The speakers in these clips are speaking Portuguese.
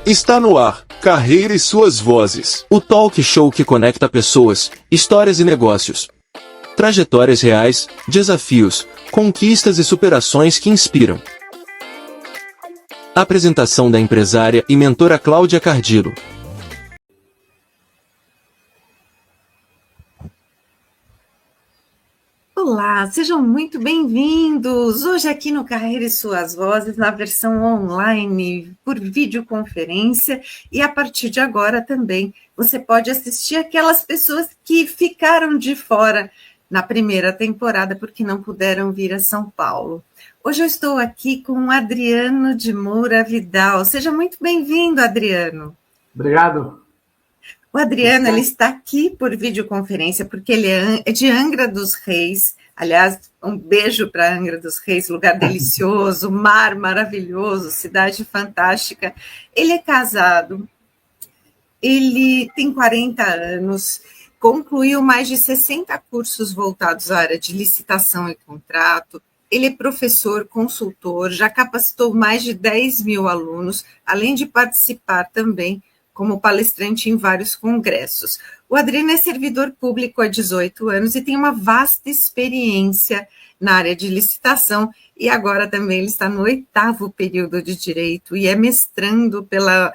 Está no ar, Carreira e Suas Vozes. O talk show que conecta pessoas, histórias e negócios. Trajetórias reais, desafios, conquistas e superações que inspiram. Apresentação da empresária e mentora Cláudia Cardillo. Olá, sejam muito bem-vindos! Hoje aqui no Carreira e Suas Vozes, na versão online, por videoconferência, e a partir de agora também você pode assistir aquelas pessoas que ficaram de fora na primeira temporada porque não puderam vir a São Paulo. Hoje eu estou aqui com o Adriano de Moura Vidal. Seja muito bem-vindo, Adriano. Obrigado. O Adriano, ele está aqui por videoconferência, porque ele é de Angra dos Reis. Aliás, um beijo para Angra dos Reis, lugar delicioso, mar maravilhoso, cidade fantástica. Ele é casado, ele tem 40 anos, concluiu mais de 60 cursos voltados à área de licitação e contrato. Ele é professor, consultor, já capacitou mais de 10 mil alunos, além de participar também como palestrante em vários congressos. O Adriano é servidor público há 18 anos e tem uma vasta experiência na área de licitação, e agora também ele está no 8º período de Direito e é mestrando pela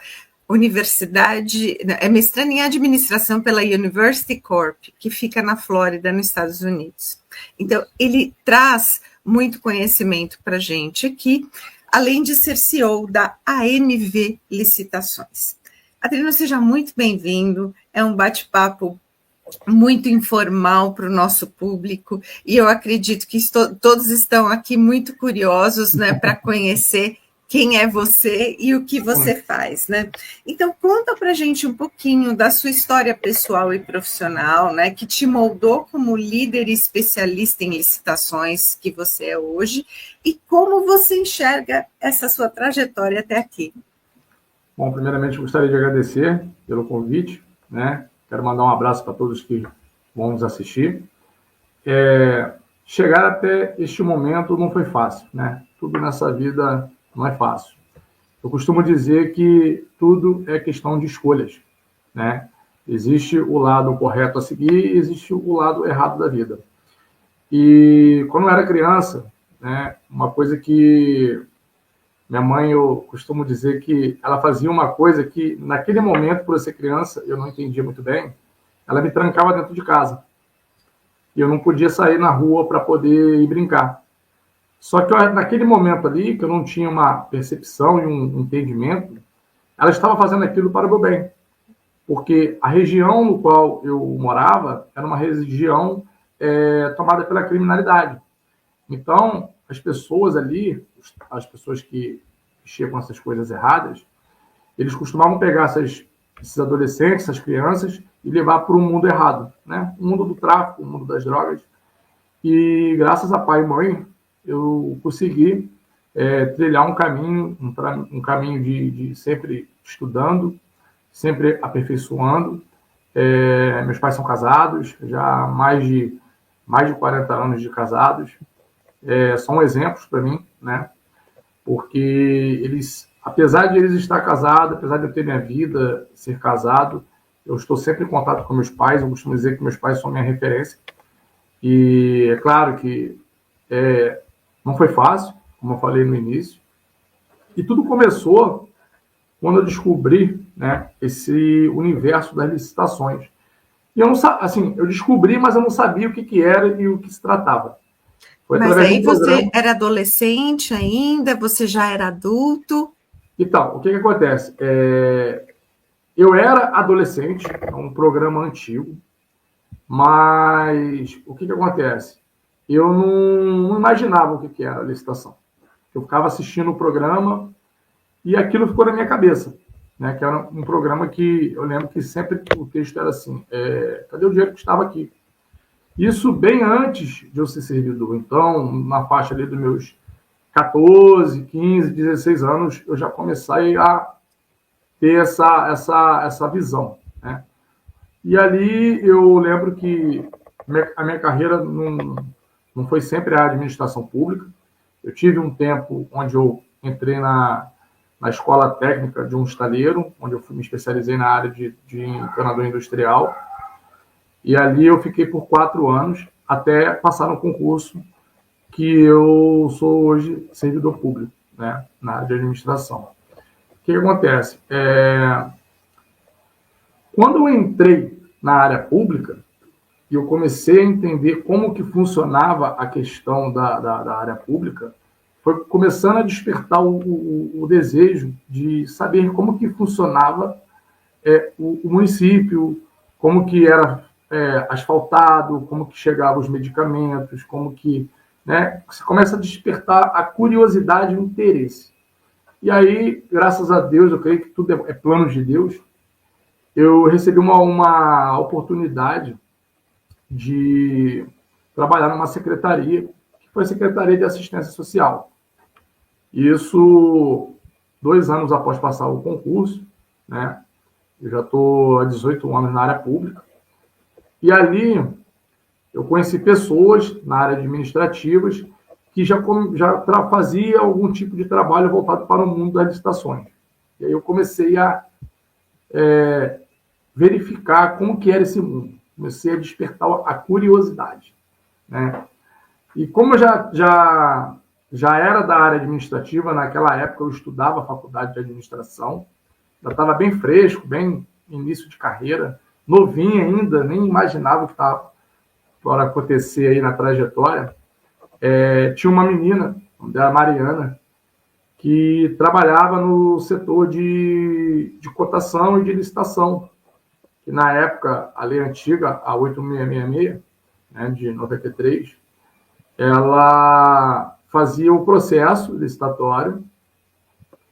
Universidade, é mestrando em administração pela University Corp, que fica na Flórida, nos Estados Unidos. Então, ele traz muito conhecimento para a gente aqui, além de ser CEO da AMV Licitações. Adriano, seja muito bem-vindo, é um bate-papo muito informal para o nosso público, e eu acredito que todos estão aqui muito curiosos, né, para conhecer quem é você e o que você faz, né? Então, conta para a gente um pouquinho da sua história pessoal e profissional, né, que te moldou como líder e especialista em licitações que você é hoje, e como você enxerga essa sua trajetória até aqui. Bom, primeiramente, gostaria de agradecer pelo convite, né? Quero mandar um abraço para todos que vão nos assistir. Chegar até este momento não foi fácil, né? Tudo nessa vida não é fácil. Eu costumo dizer que tudo é questão de escolhas, né? Existe o lado correto a seguir e existe o lado errado da vida. E quando eu era criança, né, uma coisa que minha mãe, eu costumo dizer que ela fazia uma coisa que, naquele momento, por eu ser criança, eu não entendia muito bem, ela me trancava dentro de casa. E eu não podia sair na rua para poder ir brincar. Só que naquele momento ali, que eu não tinha uma percepção e um entendimento, ela estava fazendo aquilo para o meu bem. Porque a região no qual eu morava era uma região tomada pela criminalidade. Então, as pessoas ali, as pessoas que mexiam com essas coisas erradas, eles costumavam pegar esses adolescentes, essas crianças, e levar para um mundo errado, né? O mundo do tráfico, o mundo das drogas. E graças a pai e mãe, eu consegui trilhar um caminho de sempre estudando, sempre aperfeiçoando. Meus pais são casados, já há mais de 40 anos de casados. São exemplos para mim, né? Porque eles, apesar de eles estar casados, apesar de eu ter minha vida, ser casado, eu estou sempre em contato com meus pais. Eu costumo dizer que meus pais são minha referência. E é claro que não foi fácil, como eu falei no início. E tudo começou quando eu descobri, né, esse universo das licitações. E eu não assim, eu descobri, mas eu não sabia o que era e o que se tratava. Mas aí você era adolescente ainda? Você já era adulto? Então, o que acontece? Eu era adolescente, é um programa antigo, mas o que acontece? Eu não imaginava o que era a licitação. Eu ficava assistindo o programa e aquilo ficou na minha cabeça, né? Que era um programa que eu lembro que sempre o texto era assim, cadê o dinheiro que estava aqui? Isso bem antes de eu ser servidor. Então, na faixa ali dos meus 14, 15, 16 anos, eu já comecei a ter essa visão, né? E ali eu lembro que a minha carreira não foi sempre a administração pública. Eu tive um tempo onde eu entrei na escola técnica de um estaleiro, onde eu me especializei na área de encanador industrial. E ali eu fiquei por 4 anos, até passar no concurso, que eu sou hoje servidor público, né, na área de administração. O que acontece? Quando eu entrei na área pública, e eu comecei a entender como que funcionava a questão da área pública, foi começando a despertar o desejo de saber como que funcionava o município, como que era asfaltado, como que chegavam os medicamentos, como que, né, você começa a despertar a curiosidade e o interesse. E aí, graças a Deus, eu creio que tudo é plano de Deus, eu recebi uma oportunidade de trabalhar numa secretaria, que foi a Secretaria de Assistência Social. Isso 2 anos após passar o concurso, né? Eu já estou há 18 anos na área pública. E ali eu conheci pessoas na área administrativas que já fazia algum tipo de trabalho voltado para o mundo das licitações. E aí eu comecei a verificar como que era esse mundo. Comecei a despertar a curiosidade, né? E como eu já era da área administrativa, naquela época eu estudava a faculdade de administração, já estava bem fresco, bem início de carreira, novinho ainda, nem imaginava o que estava para acontecer aí na trajetória. Tinha uma menina, da Mariana, que trabalhava no setor de cotação e de licitação, que na época, a lei antiga, a 8666, né, de 93, ela fazia o processo licitatório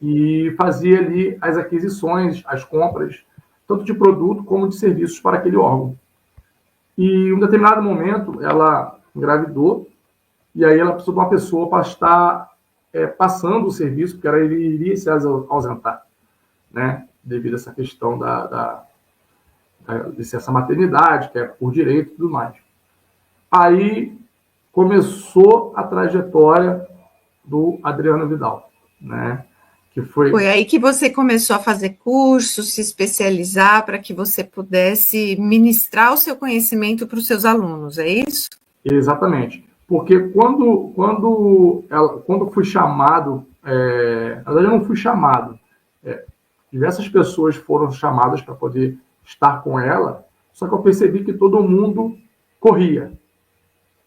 e fazia ali as aquisições, as compras, tanto de produto como de serviços para aquele órgão. E em um determinado momento, ela engravidou, e aí ela precisou de uma pessoa para estar passando o serviço, porque ela iria se ausentar, né, devido a essa questão da licença maternidade, que é por direito e tudo mais. Aí começou a trajetória do Adriano Vidal, né? Que foi aí que você começou a fazer cursos, se especializar para que você pudesse ministrar o seu conhecimento para os seus alunos, é isso? Exatamente. Porque quando fui chamado, na verdade eu não fui chamado, diversas pessoas foram chamadas para poder estar com ela, só que eu percebi que todo mundo corria.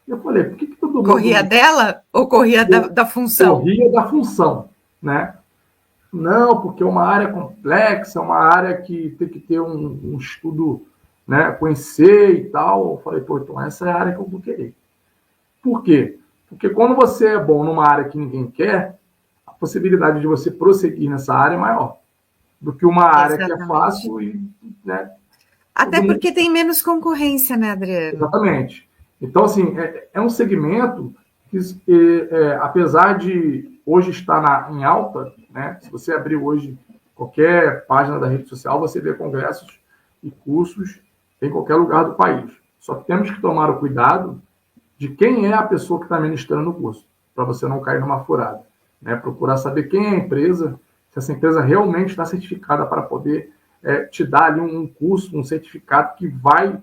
Eu falei, por que todo mundo... Corria dela ou corria da função? Corria da função, né? Não, porque é uma área complexa, é uma área que tem que ter um estudo, né, conhecer e tal. Eu falei, então essa é a área que eu vou querer. Por quê? Porque quando você é bom numa área que ninguém quer, a possibilidade de você prosseguir nessa área é maior do que uma área que é fácil e, né? Até porque tem menos concorrência, né, Adriano? Exatamente. Então, assim, é um segmento que, apesar de hoje estar em alta, né, se você abrir hoje qualquer página da rede social, você vê congressos e cursos em qualquer lugar do país. Só que temos que tomar o cuidado de quem é a pessoa que está ministrando o curso, para você não cair numa furada, né? Procurar saber quem é a empresa, se essa empresa realmente está certificada para poder te dar ali um curso, um certificado que vai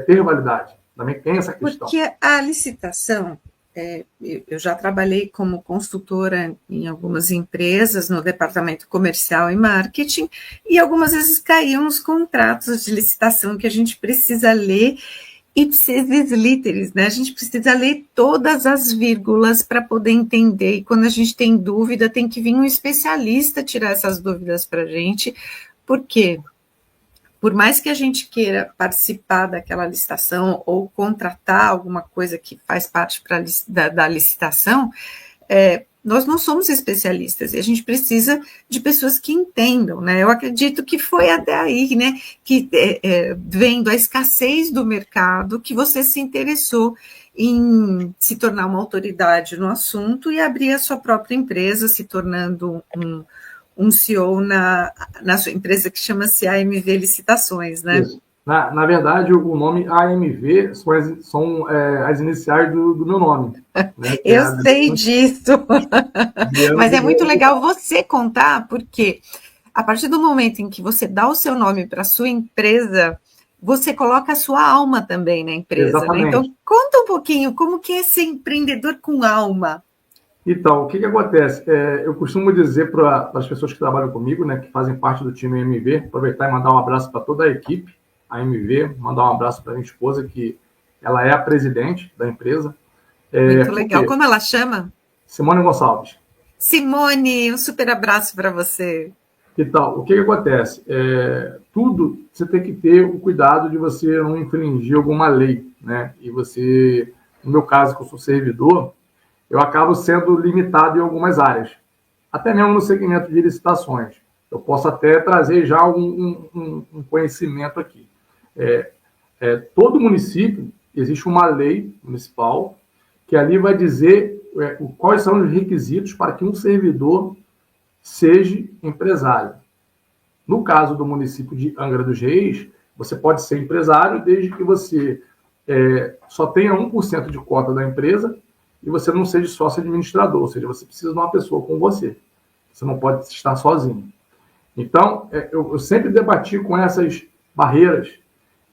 ter validade. Também tem essa questão. Porque a licitação, eu já trabalhei como consultora em algumas empresas, no departamento comercial e marketing, e algumas vezes caíam os contratos de licitação que a gente precisa ler ipsis literis, né? A gente precisa ler todas as vírgulas para poder entender, e quando a gente tem dúvida, tem que vir um especialista tirar essas dúvidas para a gente, porque por mais que a gente queira participar daquela licitação ou contratar alguma coisa que faz parte da licitação, nós não somos especialistas e a gente precisa de pessoas que entendam, né? Eu acredito que foi até aí, né, que vendo a escassez do mercado, que você se interessou em se tornar uma autoridade no assunto e abrir a sua própria empresa, se tornando um CEO na sua empresa que chama-se AMV Licitações, né? Isso. Na verdade, o nome AMV são as iniciais do meu nome, né? Que é Eu sei disso, Adriano mas é muito Guilherme legal Vidal. você contar, porque a partir do momento em que você dá o seu nome para a sua empresa, você coloca a sua alma também na empresa, né? Então, Exatamente. conta um pouquinho como que é ser empreendedor com alma. Então, o que acontece? Eu costumo dizer para as pessoas que trabalham comigo, né, que fazem parte do time MV, aproveitar e mandar um abraço para toda a equipe, a MV, mandar um abraço para minha esposa, que ela é a presidente da empresa. Muito Por legal. quê? Como ela chama? Simone Gonçalves. Simone, um super abraço para você. Então, o que acontece? Tudo você tem que ter o cuidado de você não infringir alguma lei, né? E você, no meu caso, que eu sou servidor, eu acabo sendo limitado em algumas áreas, até mesmo no segmento de licitações. Eu posso até trazer já um conhecimento aqui. Todo município, existe uma lei municipal que ali vai dizer quais são os requisitos para que um servidor seja empresário. No caso do município de Angra dos Reis, você pode ser empresário desde que você só tenha 1% de cota da empresa e você não seja sócio administrador, ou seja, você precisa de uma pessoa com você. Você não pode estar sozinho. Então, eu sempre debati com essas barreiras.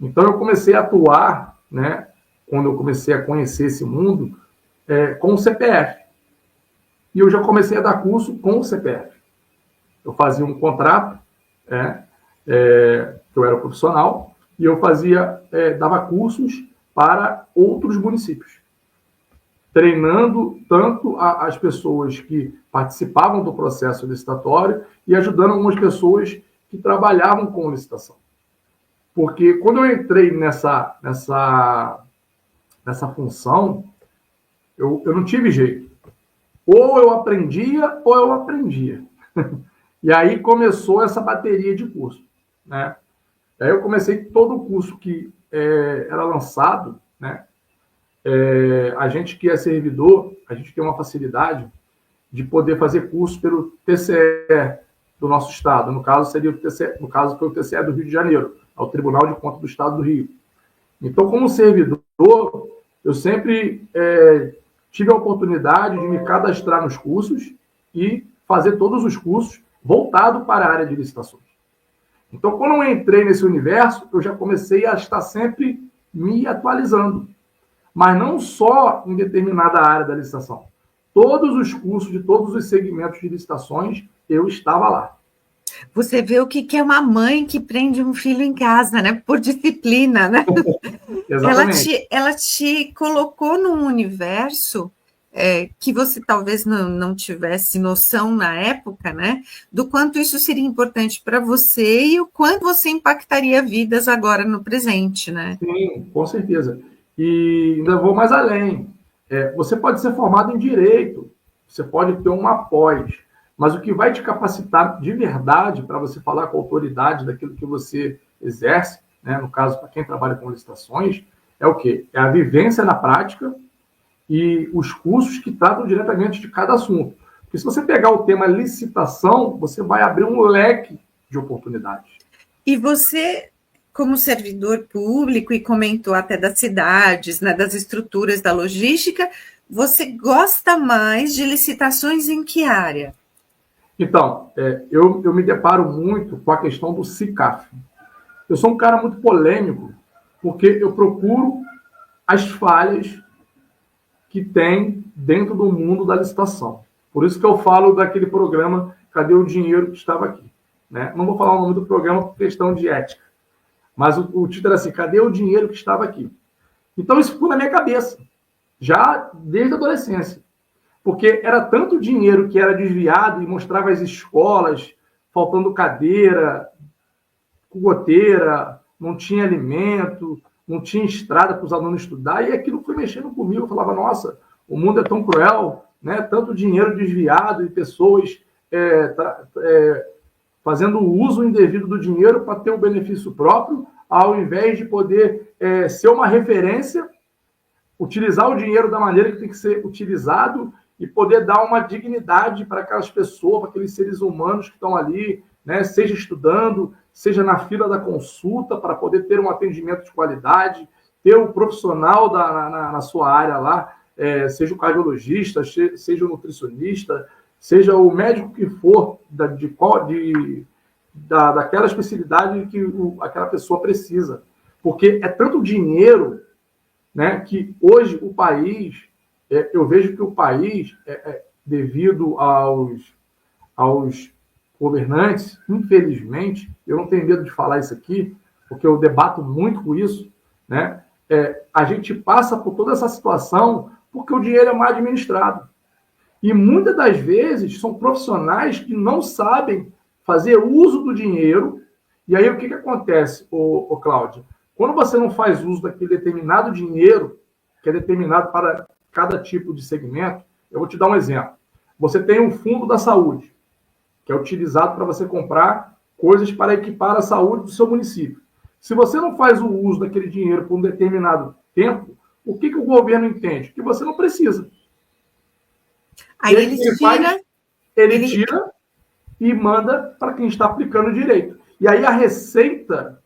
Então, eu comecei a atuar, né, quando eu comecei a conhecer esse mundo, com o CPF. E eu já comecei a dar curso com o CPF. Eu fazia um contrato, que eu era profissional, e eu dava cursos para outros municípios, treinando tanto as pessoas que participavam do processo licitatório e ajudando algumas pessoas que trabalhavam com licitação. Porque quando eu entrei nessa função, eu não tive jeito. Ou eu aprendia, ou eu aprendia. E aí começou essa bateria de curso, né? Aí eu comecei todo o curso que era lançado, né? A gente que é servidor, a gente tem uma facilidade de poder fazer curso pelo TCE do nosso estado. No caso, seria o TCE, no caso foi o TCE do Rio de Janeiro, ao Tribunal de Contas do Estado do Rio. Então, como servidor, eu sempre tive a oportunidade de me cadastrar nos cursos e fazer todos os cursos voltados para a área de licitações. Então, quando eu entrei nesse universo, eu já comecei a estar sempre me atualizando. Mas não só em determinada área da licitação. Todos os cursos de todos os segmentos de licitações, eu estava lá. Você vê o que é uma mãe que prende um filho em casa, né? Por disciplina, né? Exatamente. Ela te colocou num universo que você talvez não tivesse noção na época, né? Do quanto isso seria importante para você e o quanto você impactaria vidas agora no presente, né? Sim, com certeza. E ainda vou mais além. Você pode ser formado em direito, você pode ter uma pós, mas o que vai te capacitar de verdade para você falar com a autoridade daquilo que você exerce, né, no caso, para quem trabalha com licitações, é o quê? É a vivência na prática e os cursos que tratam diretamente de cada assunto. Porque se você pegar o tema licitação, você vai abrir um leque de oportunidades. E você, como servidor público, e comentou até das cidades, né, das estruturas da logística, você gosta mais de licitações em que área? Então, eu me deparo muito com a questão do CICAF. Eu sou um cara muito polêmico, porque eu procuro as falhas que tem dentro do mundo da licitação. Por isso que eu falo daquele programa Cadê o Dinheiro que estava aqui? Né? Não vou falar o nome do programa por questão de ética, mas o título era assim, Cadê o Dinheiro que estava aqui? Então isso ficou na minha cabeça, já desde a adolescência. Porque era tanto dinheiro que era desviado e mostrava as escolas faltando cadeira, goteira, não tinha alimento, não tinha estrada para os alunos estudar, e aquilo foi mexendo comigo. Eu falava, nossa, o mundo é tão cruel, né? Tanto dinheiro desviado e pessoas fazendo o uso indevido do dinheiro para ter um benefício próprio, ao invés de poder ser uma referência, utilizar o dinheiro da maneira que tem que ser utilizado e poder dar uma dignidade para aquelas pessoas, para aqueles seres humanos que estão ali, né? Seja estudando, seja na fila da consulta para poder ter um atendimento de qualidade, ter o profissional na sua área lá, seja o cardiologista, seja o nutricionista, seja o médico que for, daquela especialidade que aquela pessoa precisa. Porque é tanto dinheiro, né, que hoje o país, eu vejo que o país, devido aos governantes, infelizmente, eu não tenho medo de falar isso aqui, porque eu debato muito com isso, né? A gente passa por toda essa situação porque o dinheiro é mal administrado. E muitas das vezes são profissionais que não sabem fazer uso do dinheiro. E aí o que acontece, Cláudia? Quando você não faz uso daquele determinado dinheiro, que é determinado para cada tipo de segmento, eu vou te dar um exemplo. Você tem um fundo da saúde, que é utilizado para você comprar coisas para equipar a saúde do seu município. Se você não faz o uso daquele dinheiro por um determinado tempo, o que o governo entende? Que você não precisa. Aí ele tira... Ele tira e manda para quem está aplicando direito. E aí a receita,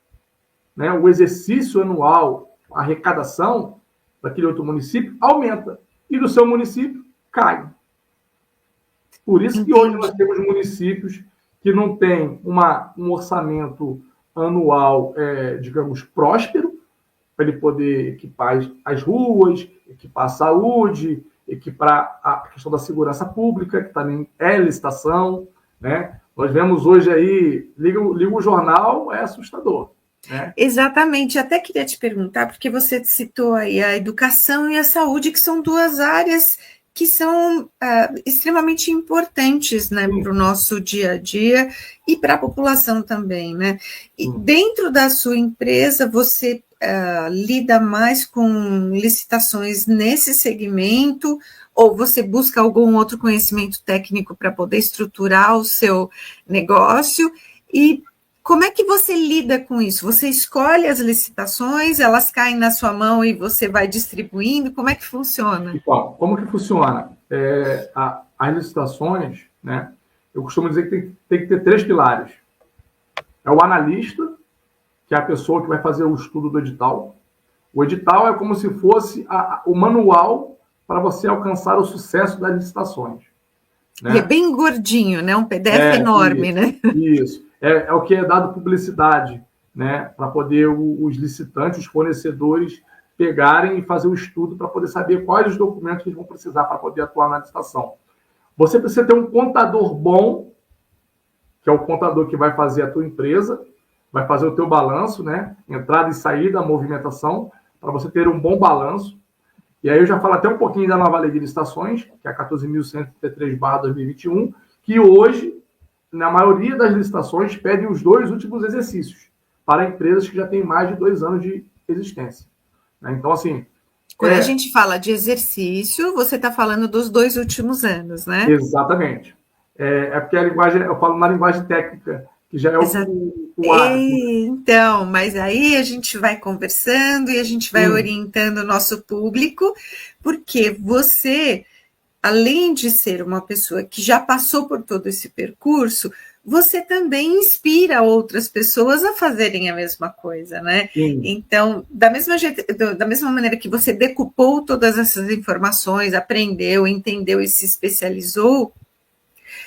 né, o exercício anual, a arrecadação daquele outro município aumenta. E do seu município cai. Por isso que hoje nós temos municípios que não têm um orçamento anual, digamos, próspero, para ele poder equipar as ruas, equipar a saúde, equipar a questão da segurança pública, que também é licitação, né? Nós vemos hoje aí, liga o jornal, é assustador. Né? Exatamente, até queria te perguntar, porque você citou aí a educação e a saúde, que são duas áreas que são extremamente importantes, né, para o nosso dia a dia e para a população também, né? E dentro da sua empresa, você lida mais com licitações nesse segmento, ou você busca algum outro conhecimento técnico para poder estruturar o seu negócio? E como é que você lida com isso? Você escolhe as licitações, elas caem na sua mão e você vai distribuindo? Como é que funciona? Então, como que funciona? As licitações, né? Eu costumo dizer que tem que ter 3 pilares. É o analista, que é a pessoa que vai fazer o estudo do edital. O edital é como se fosse o manual para você alcançar o sucesso das licitações. Né? E é bem gordinho, né? Um PDF enorme, isso, né? Isso. É o que é dado publicidade, né? Para poder os licitantes, os fornecedores, pegarem e fazer o estudo para poder saber quais os documentos que eles vão precisar para poder atuar na licitação. Você precisa ter um contador bom, que é o contador que vai fazer a tua empresa, vai fazer o teu balanço, né? Entrada e saída, a movimentação, para você ter um bom balanço. E aí eu já falo até um pouquinho da nova lei de licitações, que é a 14.133/2021, que hoje, na maioria das licitações, pedem os 2 últimos exercícios para empresas que já têm mais de 2 anos de existência. Então, assim... Quando a gente fala de exercício, você está falando dos 2 últimos anos, né? Exatamente. Porque a linguagem, eu falo na linguagem técnica, que já é o Então, mas aí a gente vai conversando e a gente vai orientando o nosso público, porque você, além de ser uma pessoa que já passou por todo esse percurso, você também inspira outras pessoas a fazerem a mesma coisa, né? Sim. Então, da mesma maneira que você decupou todas essas informações, aprendeu, entendeu e se especializou,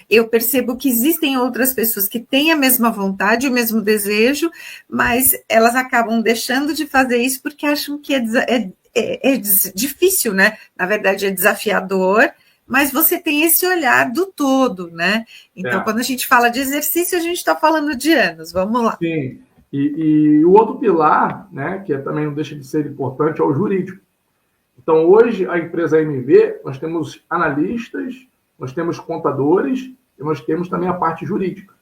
eu percebo que existem outras pessoas que têm a mesma vontade, o mesmo desejo, mas elas acabam deixando de fazer isso porque acham que é difícil, né? Na verdade, é desafiador, mas você tem esse olhar do todo, né? Então, quando a gente fala de exercício, a gente está falando de anos. Vamos lá. Sim. E o outro pilar, né, que também não deixa de ser importante, é o jurídico. Então, hoje, a empresa MV, nós temos analistas, nós temos contadores e nós temos também a parte jurídica.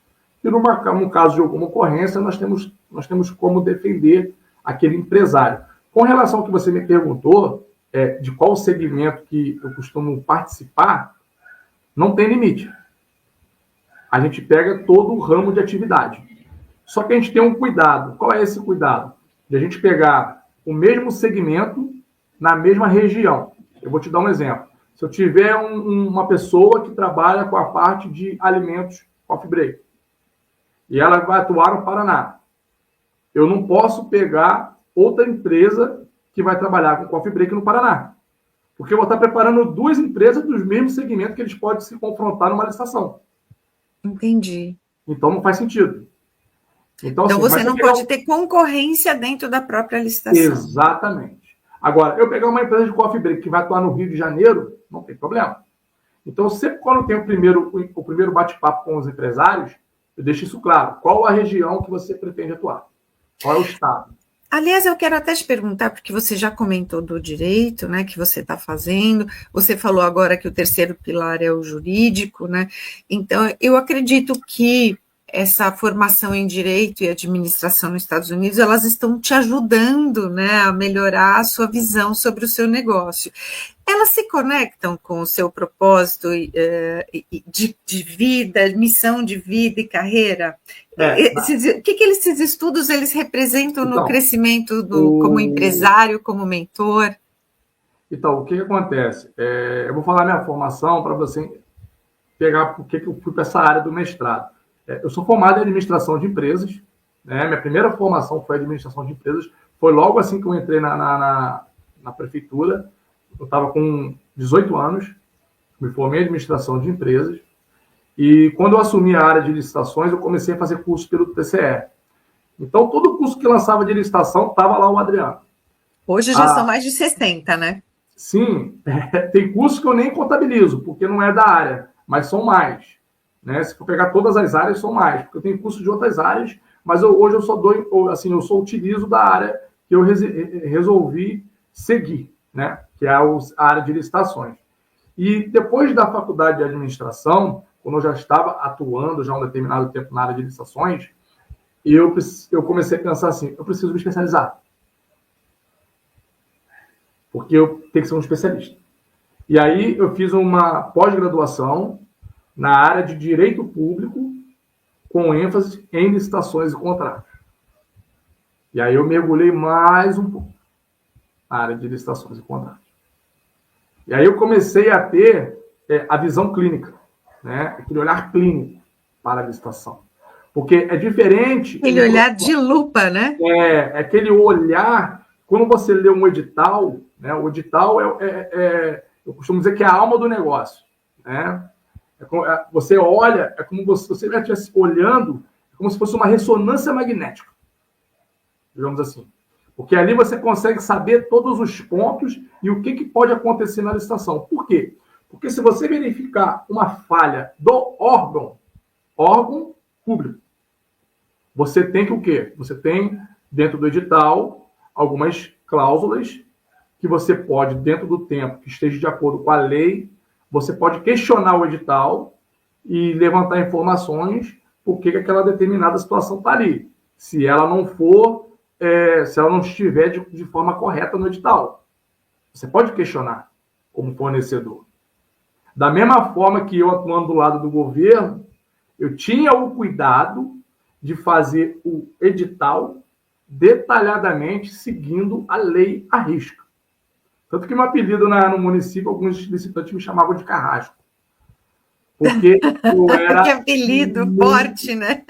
E no caso de alguma ocorrência, nós temos como defender aquele empresário. Com relação ao que você me perguntou, de qual segmento que eu costumo participar, não tem limite. A gente pega todo o ramo de atividade. Só que a gente tem um cuidado. Qual é esse cuidado? De a gente pegar o mesmo segmento na mesma região. Eu vou te dar um exemplo. Se eu tiver uma pessoa que trabalha com a parte de alimentos coffee break, e ela vai atuar no Paraná. Eu não posso pegar outra empresa que vai trabalhar com coffee break no Paraná, porque eu vou estar preparando duas empresas dos mesmos segmentos que eles podem se confrontar numa licitação. Entendi. Então não faz sentido. Então assim, você não pode ter concorrência dentro da própria licitação. Exatamente. Agora, eu pegar uma empresa de coffee break que vai atuar no Rio de Janeiro, não tem problema. Então, sempre quando tem o primeiro bate-papo com os empresários, eu deixo isso claro. Qual a região que você pretende atuar? Qual é o estado? Aliás, eu quero até te perguntar, porque você já comentou do direito, né, que você está fazendo, você falou agora que o terceiro pilar é o jurídico, né? Então, eu acredito que essa formação em direito e administração nos Estados Unidos, elas estão te ajudando, né, a melhorar a sua visão sobre o seu negócio. Elas se conectam com o seu propósito de vida, missão de vida e carreira? O que esses estudos eles representam no crescimento como empresário, como mentor? Então, o que acontece? Eu vou falar minha formação para você pegar por que eu fui para essa área do mestrado. Eu sou formado em administração de empresas, né? Minha primeira formação foi administração de empresas. Foi logo assim que eu entrei na prefeitura. Eu estava com 18 anos, me formei em administração de empresas. E quando eu assumi a área de licitações, eu comecei a fazer curso pelo TCE. Então, todo curso que lançava de licitação, estava lá o Adriano. Hoje já são mais de 60, né? Sim, tem cursos que eu nem contabilizo, porque não é da área, mas são mais. Né? Se for pegar todas as áreas, são mais, porque eu tenho curso de outras áreas, mas hoje eu só utilizo da área que eu resolvi seguir, né? Que é a área de licitações. E depois da faculdade de administração, quando eu já estava atuando já um determinado tempo na área de licitações, eu comecei a pensar assim, eu preciso me especializar. Porque eu tenho que ser um especialista. E aí eu fiz uma pós-graduação na área de direito público, com ênfase em licitações e contratos. E aí eu mergulhei mais um pouco na área de licitações e contratos. E aí eu comecei a ter a visão clínica, né? Aquele olhar clínico para a licitação. Porque é diferente... Aquele olhar de lupa, né? É aquele olhar... Quando você lê um edital, né? O edital eu costumo dizer que é a alma do negócio, né? Você olha, é como se você estivesse olhando, é como se fosse uma ressonância magnética, digamos assim. Porque ali você consegue saber todos os pontos e o que pode acontecer na licitação. Por quê? Porque se você verificar uma falha do órgão público, você tem que o quê? Você tem, dentro do edital, algumas cláusulas que você pode, dentro do tempo que esteja de acordo com a lei, você pode questionar o edital e levantar informações por que aquela determinada situação está ali. Se ela não for, se ela não estiver de forma correta no edital. Você pode questionar como fornecedor. Da mesma forma que eu, atuando do lado do governo, eu tinha o cuidado de fazer o edital detalhadamente seguindo a lei à risca. Tanto que meu apelido no município, alguns licitantes me chamavam de Carrasco. Porque eu era... Que apelido forte, né?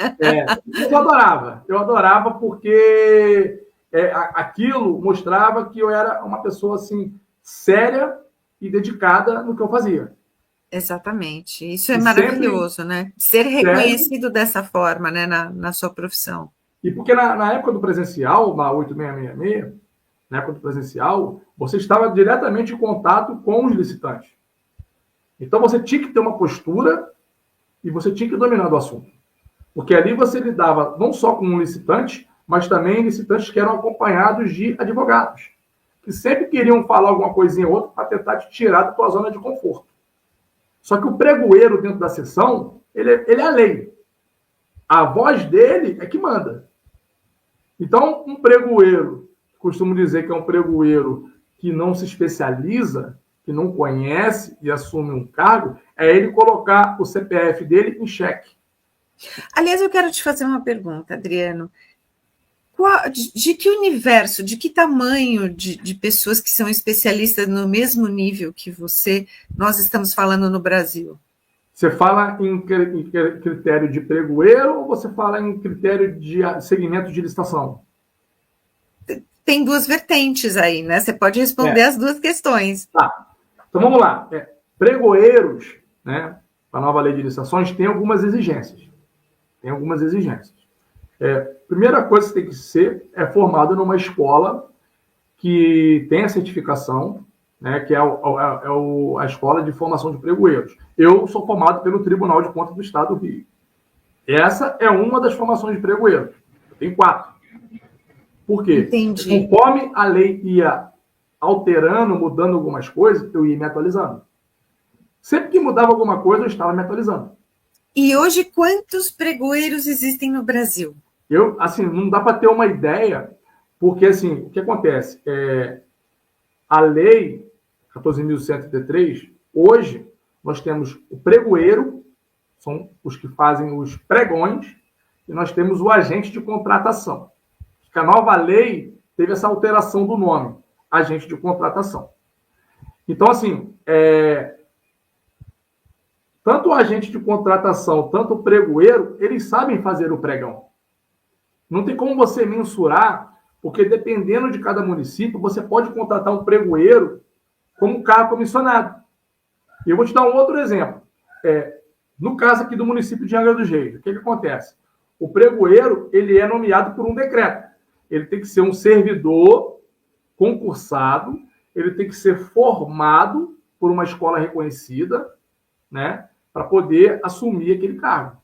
Eu adorava porque aquilo mostrava que eu era uma pessoa assim, séria e dedicada no que eu fazia. Exatamente. Isso é maravilhoso, né? Ser reconhecido dessa forma, né, na sua profissão. E porque na época do presencial, na 8666, na época do presencial, você estava diretamente em contato com os licitantes. Então, você tinha que ter uma postura e você tinha que dominar do assunto. Porque ali você lidava não só com um licitante, mas também licitantes que eram acompanhados de advogados, que sempre queriam falar alguma coisinha ou outra para tentar te tirar da tua zona de conforto. Só que o pregoeiro dentro da sessão, ele é a lei. A voz dele é que manda. Então, um pregoeiro, costumo dizer que é um pregoeiro que não se especializa, que não conhece e assume um cargo, é ele colocar o CPF dele em xeque. Aliás, eu quero te fazer uma pergunta, Adriano. De que universo, de que tamanho de pessoas que são especialistas no mesmo nível que você, nós estamos falando no Brasil? Você fala em critério de pregoeiro ou você fala em critério de segmento de licitação? Tem duas vertentes aí, né? Você pode responder as duas questões. Tá. Então vamos lá. Pregoeiros, né, a nova lei de licitações tem algumas exigências. Primeira coisa que você tem que ser formado numa escola que tem a certificação, né, que é a Escola de Formação de Pregoeiros. Eu sou formado pelo Tribunal de Contas do Estado do Rio. Essa é uma das formações de pregoeiros. Eu tenho 4. Por quê? Entendi. Conforme a lei ia alterando, mudando algumas coisas, eu ia me atualizando. Sempre que mudava alguma coisa, eu estava me atualizando. E hoje, quantos pregoeiros existem no Brasil? Assim, não dá para ter uma ideia, porque, assim, o que acontece? A lei 14.103, hoje, nós temos o pregoeiro, são os que fazem os pregões, e nós temos o agente de contratação. A nova lei teve essa alteração do nome, agente de contratação. Então, assim, tanto o agente de contratação, tanto o pregoeiro, eles sabem fazer o pregão. Não tem como você mensurar, porque dependendo de cada município, você pode contratar um pregoeiro como cargo comissionado. E eu vou te dar um outro exemplo. No caso aqui do município de Angra dos Reis, o que acontece? O pregoeiro, ele é nomeado por um decreto. Ele tem que ser um servidor concursado, ele tem que ser formado por uma escola reconhecida, né, para poder assumir aquele cargo.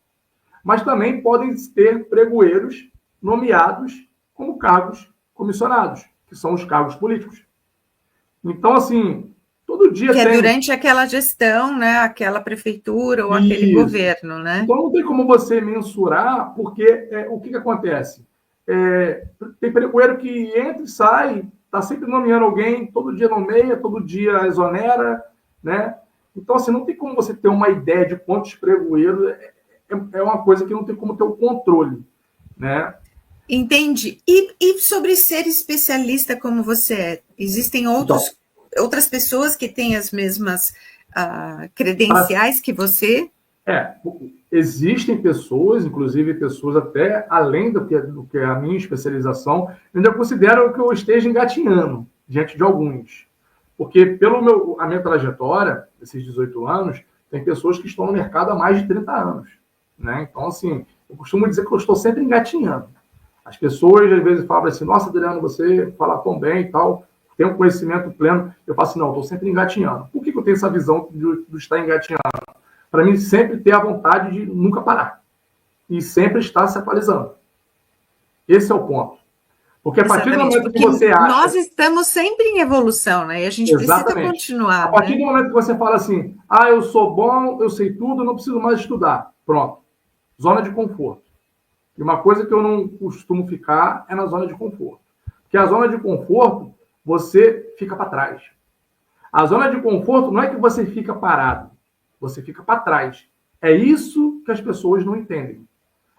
Mas também podem ter pregoeiros nomeados como cargos comissionados, que são os cargos políticos. Então, assim, todo dia que é durante aquela gestão, né, aquela prefeitura ou aquele governo, né? Então, não tem como você mensurar, porque o que acontece? Tem pregoeiro que entra e sai, está sempre nomeando alguém, todo dia nomeia, todo dia exonera, né? Então, assim, não tem como você ter uma ideia de quantos pregoeiros, é uma coisa que não tem como ter o controle, né? Entendi. E sobre ser especialista como você é? Existem outras pessoas que têm as mesmas credenciais que você? Existem pessoas, inclusive pessoas até além do que é a minha especialização, eu ainda considero que eu esteja engatinhando diante de alguns. Porque a minha trajetória, esses 18 anos, tem pessoas que estão no mercado há mais de 30 anos. Né? Então, assim, eu costumo dizer que eu estou sempre engatinhando. As pessoas, às vezes, falam assim, nossa, Adriano, você fala tão bem e tal, tem um conhecimento pleno. Eu falo assim, não, eu estou sempre engatinhando. Por que eu tenho essa visão de estar engatinhando? Para mim, sempre ter a vontade de nunca parar. E sempre estar se atualizando. Esse é o ponto. Porque a partir do momento que você acha... Nós estamos sempre em evolução, né? E a gente precisa continuar. A partir do momento que você fala assim, eu sou bom, eu sei tudo, eu não preciso mais estudar. Pronto. Zona de conforto. E uma coisa que eu não costumo ficar é na zona de conforto. Porque a zona de conforto, você fica para trás. A zona de conforto não é que você fica parado. Você fica para trás. É isso que as pessoas não entendem.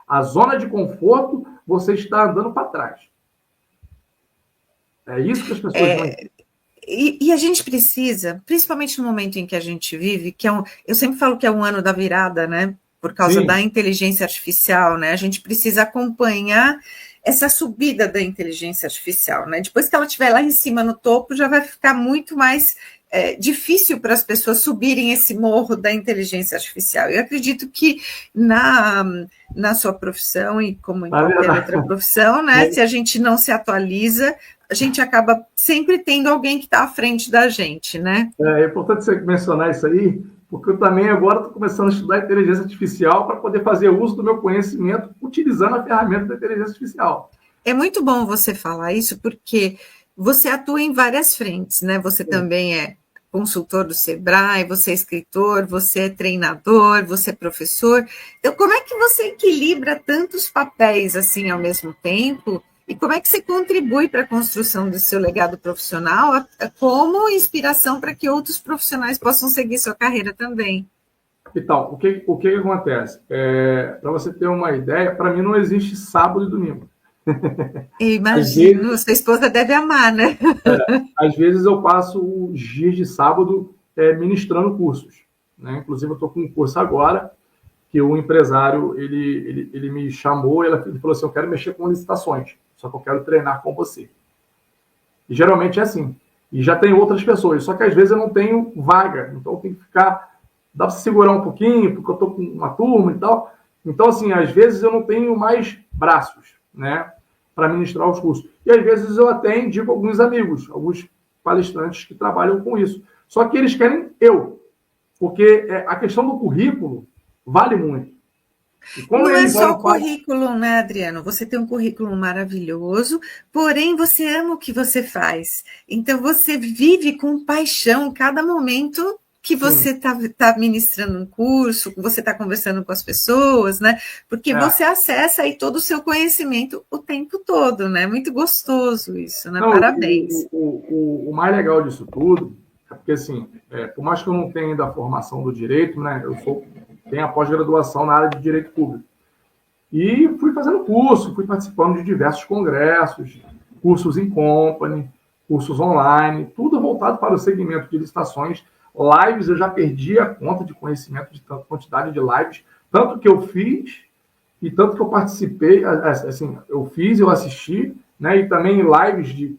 A zona de conforto, você está andando para trás. É isso que as pessoas não entendem. E a gente precisa, principalmente no momento em que a gente vive, que eu sempre falo que é um ano da virada, né? Por causa da inteligência artificial, né? A gente precisa acompanhar essa subida da inteligência artificial, né? Depois que ela estiver lá em cima no topo, já vai ficar muito mais difícil para as pessoas subirem esse morro da inteligência artificial. Eu acredito que na sua profissão e como em qualquer outra profissão, né? Se a gente não se atualiza, a gente acaba sempre tendo alguém que está à frente da gente, né? É importante você mencionar isso aí, porque eu também agora estou começando a estudar inteligência artificial para poder fazer uso do meu conhecimento utilizando a ferramenta da inteligência artificial. É muito bom você falar isso, porque você atua em várias frentes, né? Você também é consultor do Sebrae, você é escritor, você é treinador, você é professor. Então, como é que você equilibra tantos papéis assim ao mesmo tempo? E como é que você contribui para a construção do seu legado profissional como inspiração para que outros profissionais possam seguir sua carreira também? Então, o que acontece? Para você ter uma ideia, para mim não existe sábado e domingo. Eu imagino, sua esposa deve amar, né? Às vezes eu passo os dias de sábado ministrando cursos. né? Inclusive, eu estou com um curso agora, que o empresário, ele me chamou, ele falou assim, eu quero mexer com licitações, só que eu quero treinar com você. E geralmente é assim. E já tem outras pessoas, só que às vezes eu não tenho vaga, então eu tenho que ficar, dá para segurar um pouquinho, porque eu estou com uma turma e tal. Então, assim, às vezes eu não tenho mais braços, né, para ministrar os cursos. E às vezes eu até indico alguns amigos, alguns palestrantes que trabalham com isso. Só que eles querem eu, porque a questão do currículo vale muito. E como Não é eles só olham o para... currículo, né, Adriano? Você tem um currículo maravilhoso, porém você ama o que você faz. Então você vive com paixão cada momento que você está ministrando um curso, que você está conversando com as pessoas, né? Porque você acessa aí todo o seu conhecimento o tempo todo, né? Muito gostoso isso, né? Não, Parabéns. o mais legal disso tudo é porque, assim, por mais que eu não tenha ainda a formação do direito, né, tenho a pós-graduação na área de direito público. E fui fazendo curso, fui participando de diversos congressos, cursos em company, cursos online, tudo voltado para o segmento de licitações. Lives, eu já perdi a conta de conhecimento de tanta quantidade de lives, tanto que eu fiz e tanto que eu participei, assim, eu fiz, eu assisti, né, e também lives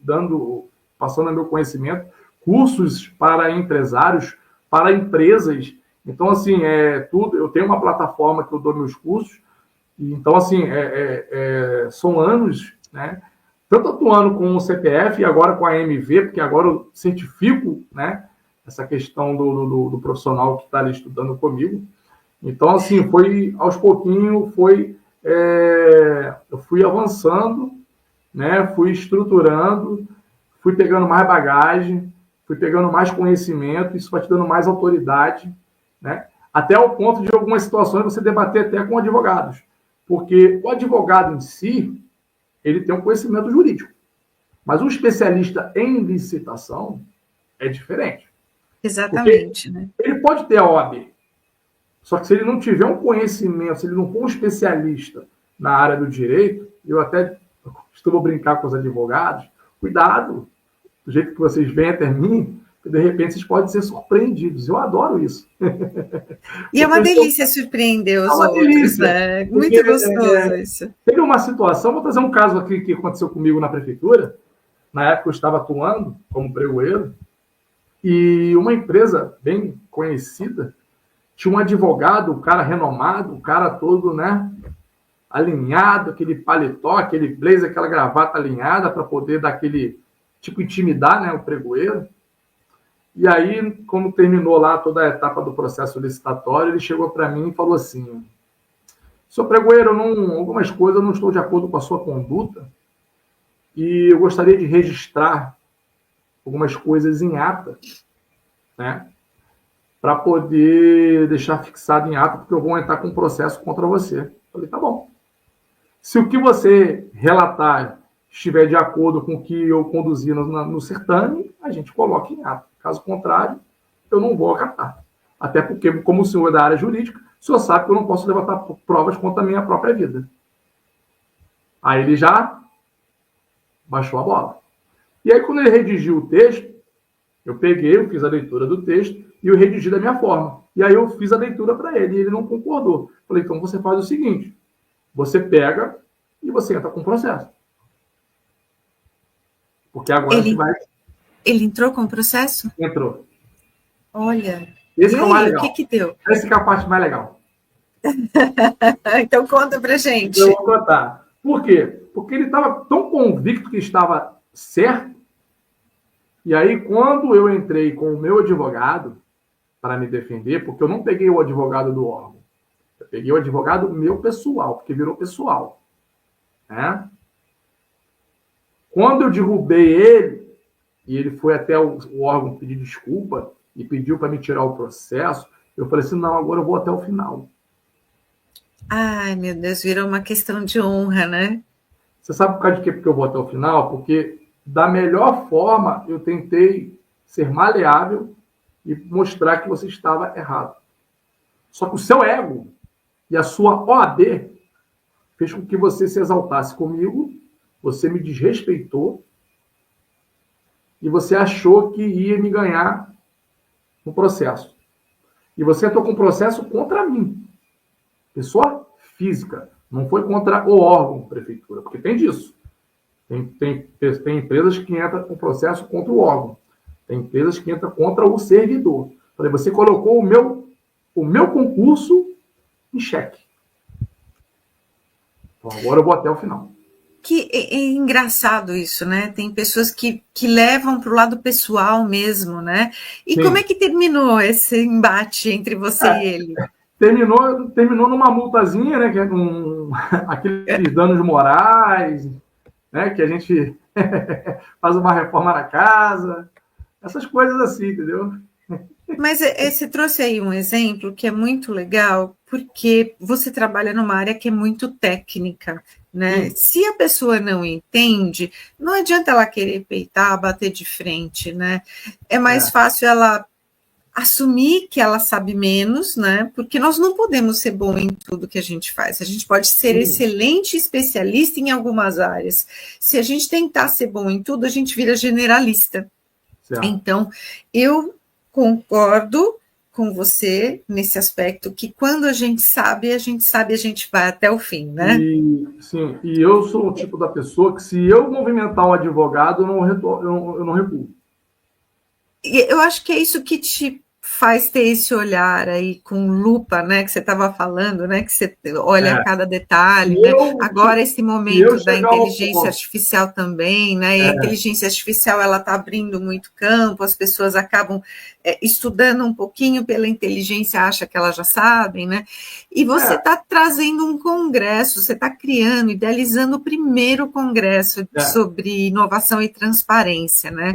passando meu conhecimento, cursos para empresários, para empresas. Então, assim, tudo. Eu tenho uma plataforma que eu dou meus cursos. Então, assim, são anos, né? Tanto atuando com o CPF e agora com a AMV, porque agora eu certifico, né, essa questão do profissional que está ali estudando comigo. Então, assim, foi aos pouquinhos, eu fui avançando, né, fui estruturando, fui pegando mais bagagem, fui pegando mais conhecimento, isso vai te dando mais autoridade, né, até o ponto de algumas situações você debater até com advogados. Porque o advogado em si, ele tem um conhecimento jurídico. Mas o especialista em licitação é diferente. Exatamente, né? Ele pode ter a OAB, só que se ele não tiver um conhecimento, se ele não for um especialista na área do direito, eu até costumo brincar com os advogados, cuidado, do jeito que vocês vêm até mim, que de repente vocês podem ser surpreendidos. Eu adoro isso. E é uma delícia surpreender os outros, delícia, né? Muito gostoso isso. Teve uma situação, vou trazer um caso aqui que aconteceu comigo na prefeitura. Na época eu estava atuando como pregoeiro, e uma empresa bem conhecida tinha um advogado, um cara renomado, um cara todo, né, alinhado, aquele paletó, aquele blazer, aquela gravata alinhada para poder dar aquele, tipo, intimidar, né, o pregoeiro. E aí, como terminou lá toda a etapa do processo licitatório, ele chegou para mim e falou assim: senhor pregoeiro, algumas coisas eu não estou de acordo com a sua conduta e eu gostaria de registrar algumas coisas em ata, né, para poder deixar fixado em ata, porque eu vou entrar com um processo contra você. Eu falei, tá bom. Se o que você relatar estiver de acordo com o que eu conduzi no certame, a gente coloca em ata. Caso contrário, eu não vou acatar. Até porque, como o senhor é da área jurídica, o senhor sabe que eu não posso levantar provas contra a minha própria vida. Aí ele já baixou a bola. E aí, quando ele redigiu o texto, eu fiz a leitura do texto e eu redigi da minha forma. E aí eu fiz a leitura para ele e ele não concordou. Falei, então você faz o seguinte, você pega e você entra com o processo. Porque agora a gente vai... Ele entrou com o processo? Entrou. Olha, esse é o mais legal. O que deu? Essa que é a parte mais legal. Então conta pra gente. Eu vou contar. Por quê? Porque ele estava tão convicto que estava certo. E aí, quando eu entrei com o meu advogado para me defender, porque eu não peguei o advogado do órgão, eu peguei o advogado meu pessoal, porque virou pessoal, né? Quando eu derrubei ele, e ele foi até o órgão pedir desculpa e pediu para me tirar o processo, eu falei assim, não, agora eu vou até o final. Ai, meu Deus, virou uma questão de honra, né? Você sabe por causa de quê? Porque eu vou até o final? Porque da melhor forma eu tentei ser maleável e mostrar que você estava errado. Só que o seu ego e a sua OAB fez com que você se exaltasse comigo, você me desrespeitou e você achou que ia me ganhar no processo. E você entrou com um processo contra mim, pessoa física, não foi contra o órgão prefeitura, porque tem disso. Tem empresas que entram com processo contra o órgão, tem empresas que entram contra o servidor. Falei, você colocou o meu concurso em xeque. Então, agora eu vou até o final. Que é engraçado isso, né? Tem pessoas que levam para o lado pessoal mesmo, né? E Sim. Como é que terminou esse embate entre você e ele? Terminou numa multazinha, né? Que é aqueles danos morais, né? Que a gente faz uma reforma na casa, essas coisas assim, entendeu? Mas você trouxe aí um exemplo que é muito legal, porque você trabalha numa área que é muito técnica, né? Sim. Se a pessoa não entende, não adianta ela querer peitar, bater de frente, né? É mais fácil ela assumir que ela sabe menos, né? Porque nós não podemos ser bom em tudo que a gente faz. A gente pode ser excelente especialista em algumas áreas. Se a gente tentar ser bom em tudo, a gente vira generalista. Certo. Então, eu concordo com você nesse aspecto que quando a gente sabe, a gente vai até o fim, né? Sim, e eu sou o tipo da pessoa que se eu movimentar um advogado, eu não recuo. Eu acho que é isso que te faz ter esse olhar aí com lupa, né, que você estava falando, né, que você olha cada detalhe, né? Agora esse momento da inteligência artificial também, né, e a inteligência artificial ela está abrindo muito campo, as pessoas acabam estudando um pouquinho pela inteligência, acha que elas já sabem, né, e você está trazendo um congresso, você está criando, idealizando o primeiro congresso sobre inovação e transparência, né,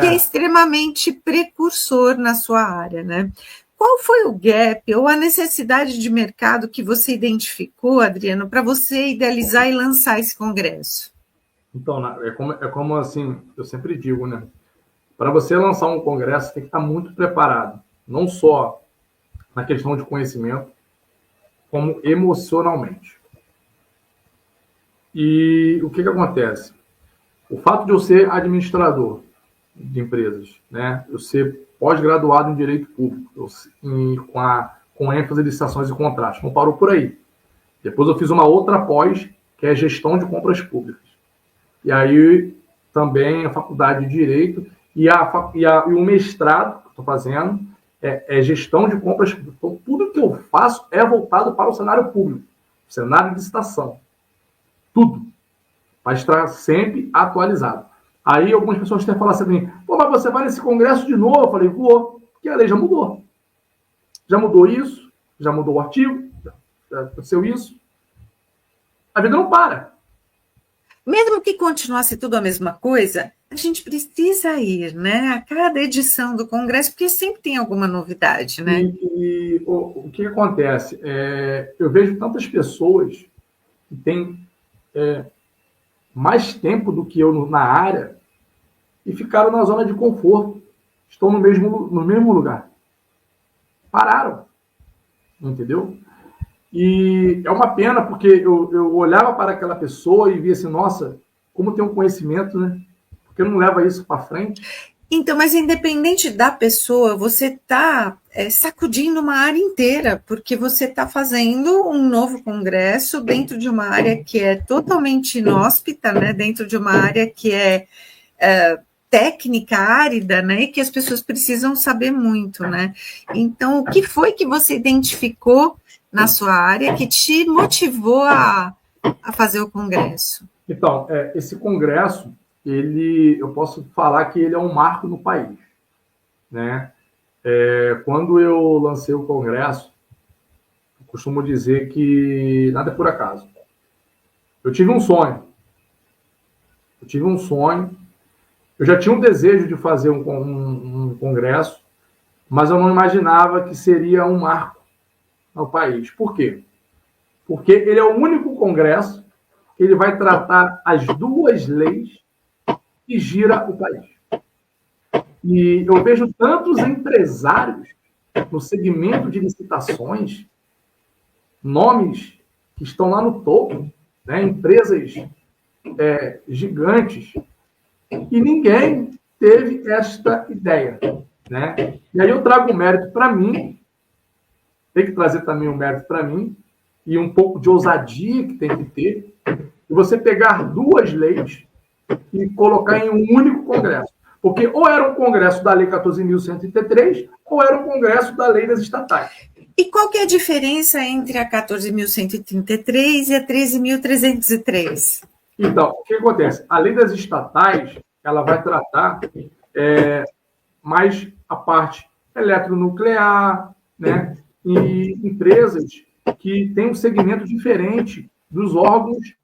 que é extremamente precursor na sua área, né? Qual foi o gap ou a necessidade de mercado que você identificou, Adriano, para você idealizar e lançar esse congresso? Então, é como assim, eu sempre digo, né? Para você lançar um congresso, tem que estar muito preparado, não só na questão de conhecimento, como emocionalmente. E o que com o fato de eu ser administrador de empresas, né? Eu ser pós-graduado em Direito Público, com ênfase em licitações e contratos. Não parou por aí. Depois eu fiz uma outra pós, que é Gestão de Compras Públicas. E aí também a Faculdade de Direito e o mestrado que eu estou fazendo é Gestão de Compras Públicas. Então, tudo que eu faço é voltado para o cenário público, cenário de licitação. Tudo. Para estar sempre atualizado. Aí algumas pessoas até falam assim, pô, mas você vai nesse congresso de novo? Eu falei, vou, porque a lei já mudou. Já mudou isso, já mudou o artigo, já aconteceu isso. A vida não para. Mesmo que continuasse tudo a mesma coisa, a gente precisa ir, né, a cada edição do congresso, porque sempre tem alguma novidade, né? E o que acontece? Eu vejo tantas pessoas que têm mais tempo do que eu na área e ficaram na zona de conforto. Estão no mesmo lugar. Pararam. Entendeu? E é uma pena, porque eu olhava para aquela pessoa e via assim, nossa, como tem um conhecimento, né? Porque não leva isso para frente. Então, mas independente da pessoa, você está sacudindo uma área inteira, porque você está fazendo um novo congresso dentro de uma área que é totalmente inóspita, né? Dentro de uma área que é técnica, árida, né? E que as pessoas precisam saber muito, né? Então, o que foi que você identificou na sua área que te motivou a fazer o congresso? Então, esse congresso, eu posso falar que ele é um marco no país, né? Quando eu lancei o congresso, eu costumo dizer que nada é por acaso. Eu tive um sonho. Eu já tinha um desejo de fazer um congresso, mas eu não imaginava que seria um marco no país. Por quê? Porque ele é o único congresso que ele vai tratar as duas leis que gira o país. E eu vejo tantos empresários no segmento de licitações, nomes que estão lá no topo, né? Empresas gigantes, e ninguém teve esta ideia, né? E aí eu trago o mérito para mim, tem que trazer também um mérito para mim e um pouco de ousadia que tem que ter, e você pegar duas leis e colocar em um único Congresso. Porque ou era um Congresso da Lei 14.133, ou era um Congresso da Lei das Estatais. E qual que é a diferença entre a 14.133 e a 13.303? Então, o que acontece? A Lei das Estatais, ela vai tratar mais a parte eletronuclear, né? E empresas que têm um segmento diferente dos órgãos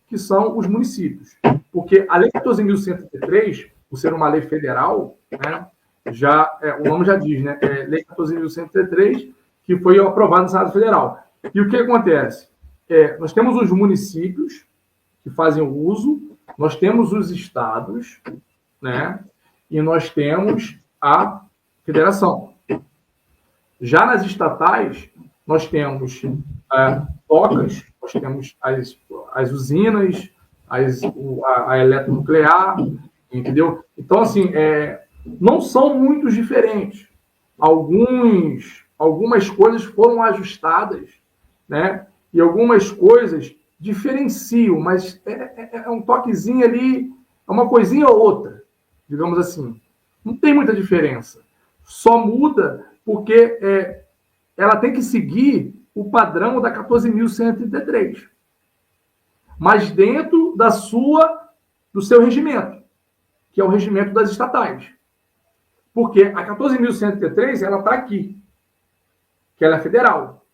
que são os municípios. Porque a Lei 14.133, por ser uma lei federal, né, o nome já diz, né? É Lei 14.133, que foi aprovada no Senado Federal. E o que acontece? Nós temos os municípios que fazem o uso, nós temos os estados, né? E nós temos a federação. Já nas estatais, nós temos tocas, nós temos as usinas, a eletronuclear, entendeu? Então, assim, não são muito diferentes. Algumas coisas foram ajustadas, né? E algumas coisas diferenciam, mas é um toquezinho ali, é uma coisinha ou outra, digamos assim. Não tem muita diferença. Só muda porque ela tem que seguir o padrão da 14.133, mas dentro do seu regimento, que é o regimento das estatais. Porque a 14.133, ela está aqui, que ela é federal.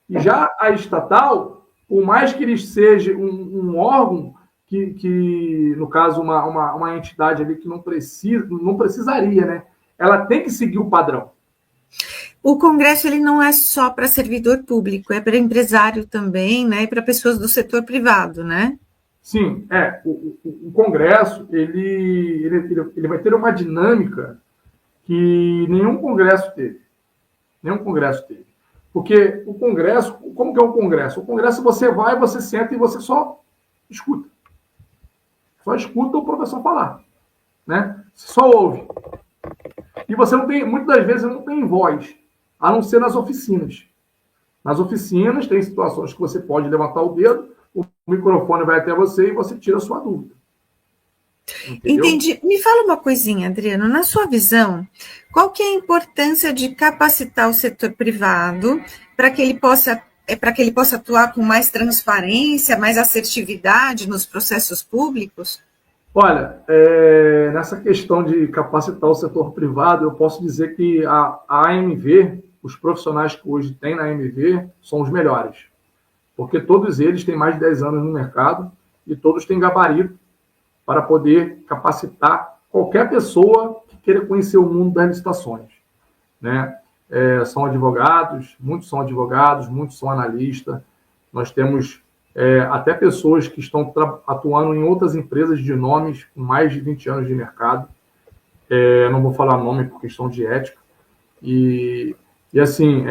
E já a estatal, por mais que ele seja um órgão que, no caso, uma entidade ali que não precisaria, né? Ela tem que seguir o padrão. O Congresso ele não é só para servidor público, é para empresário também, né? E para pessoas do setor privado, né? Sim, o Congresso ele vai ter uma dinâmica que nenhum Congresso teve. Nenhum Congresso teve. Porque o Congresso, como que é o Congresso? O Congresso você vai, você senta e você só escuta. Só escuta o professor falar, né? Você só ouve. E você não tem, muitas das vezes, não tem voz, a não ser nas oficinas. Nas oficinas, tem situações que você pode levantar o dedo, o microfone vai até você e você tira a sua dúvida. Entendeu? Entendi. Me fala uma coisinha, Adriano. Na sua visão, qual que é a importância de capacitar o setor privado para que ele possa atuar com mais transparência, mais assertividade nos processos públicos? Olha, nessa questão de capacitar o setor privado, eu posso dizer que a AMV, os profissionais que hoje tem na AMV, são os melhores. Porque todos eles têm mais de 10 anos no mercado e todos têm gabarito para poder capacitar qualquer pessoa que queira conhecer o mundo das licitações, né? São advogados, muitos são analistas. Nós temos até pessoas que estão atuando em outras empresas de nomes com mais de 20 anos de mercado. Não vou falar nome por questão de ética. E assim,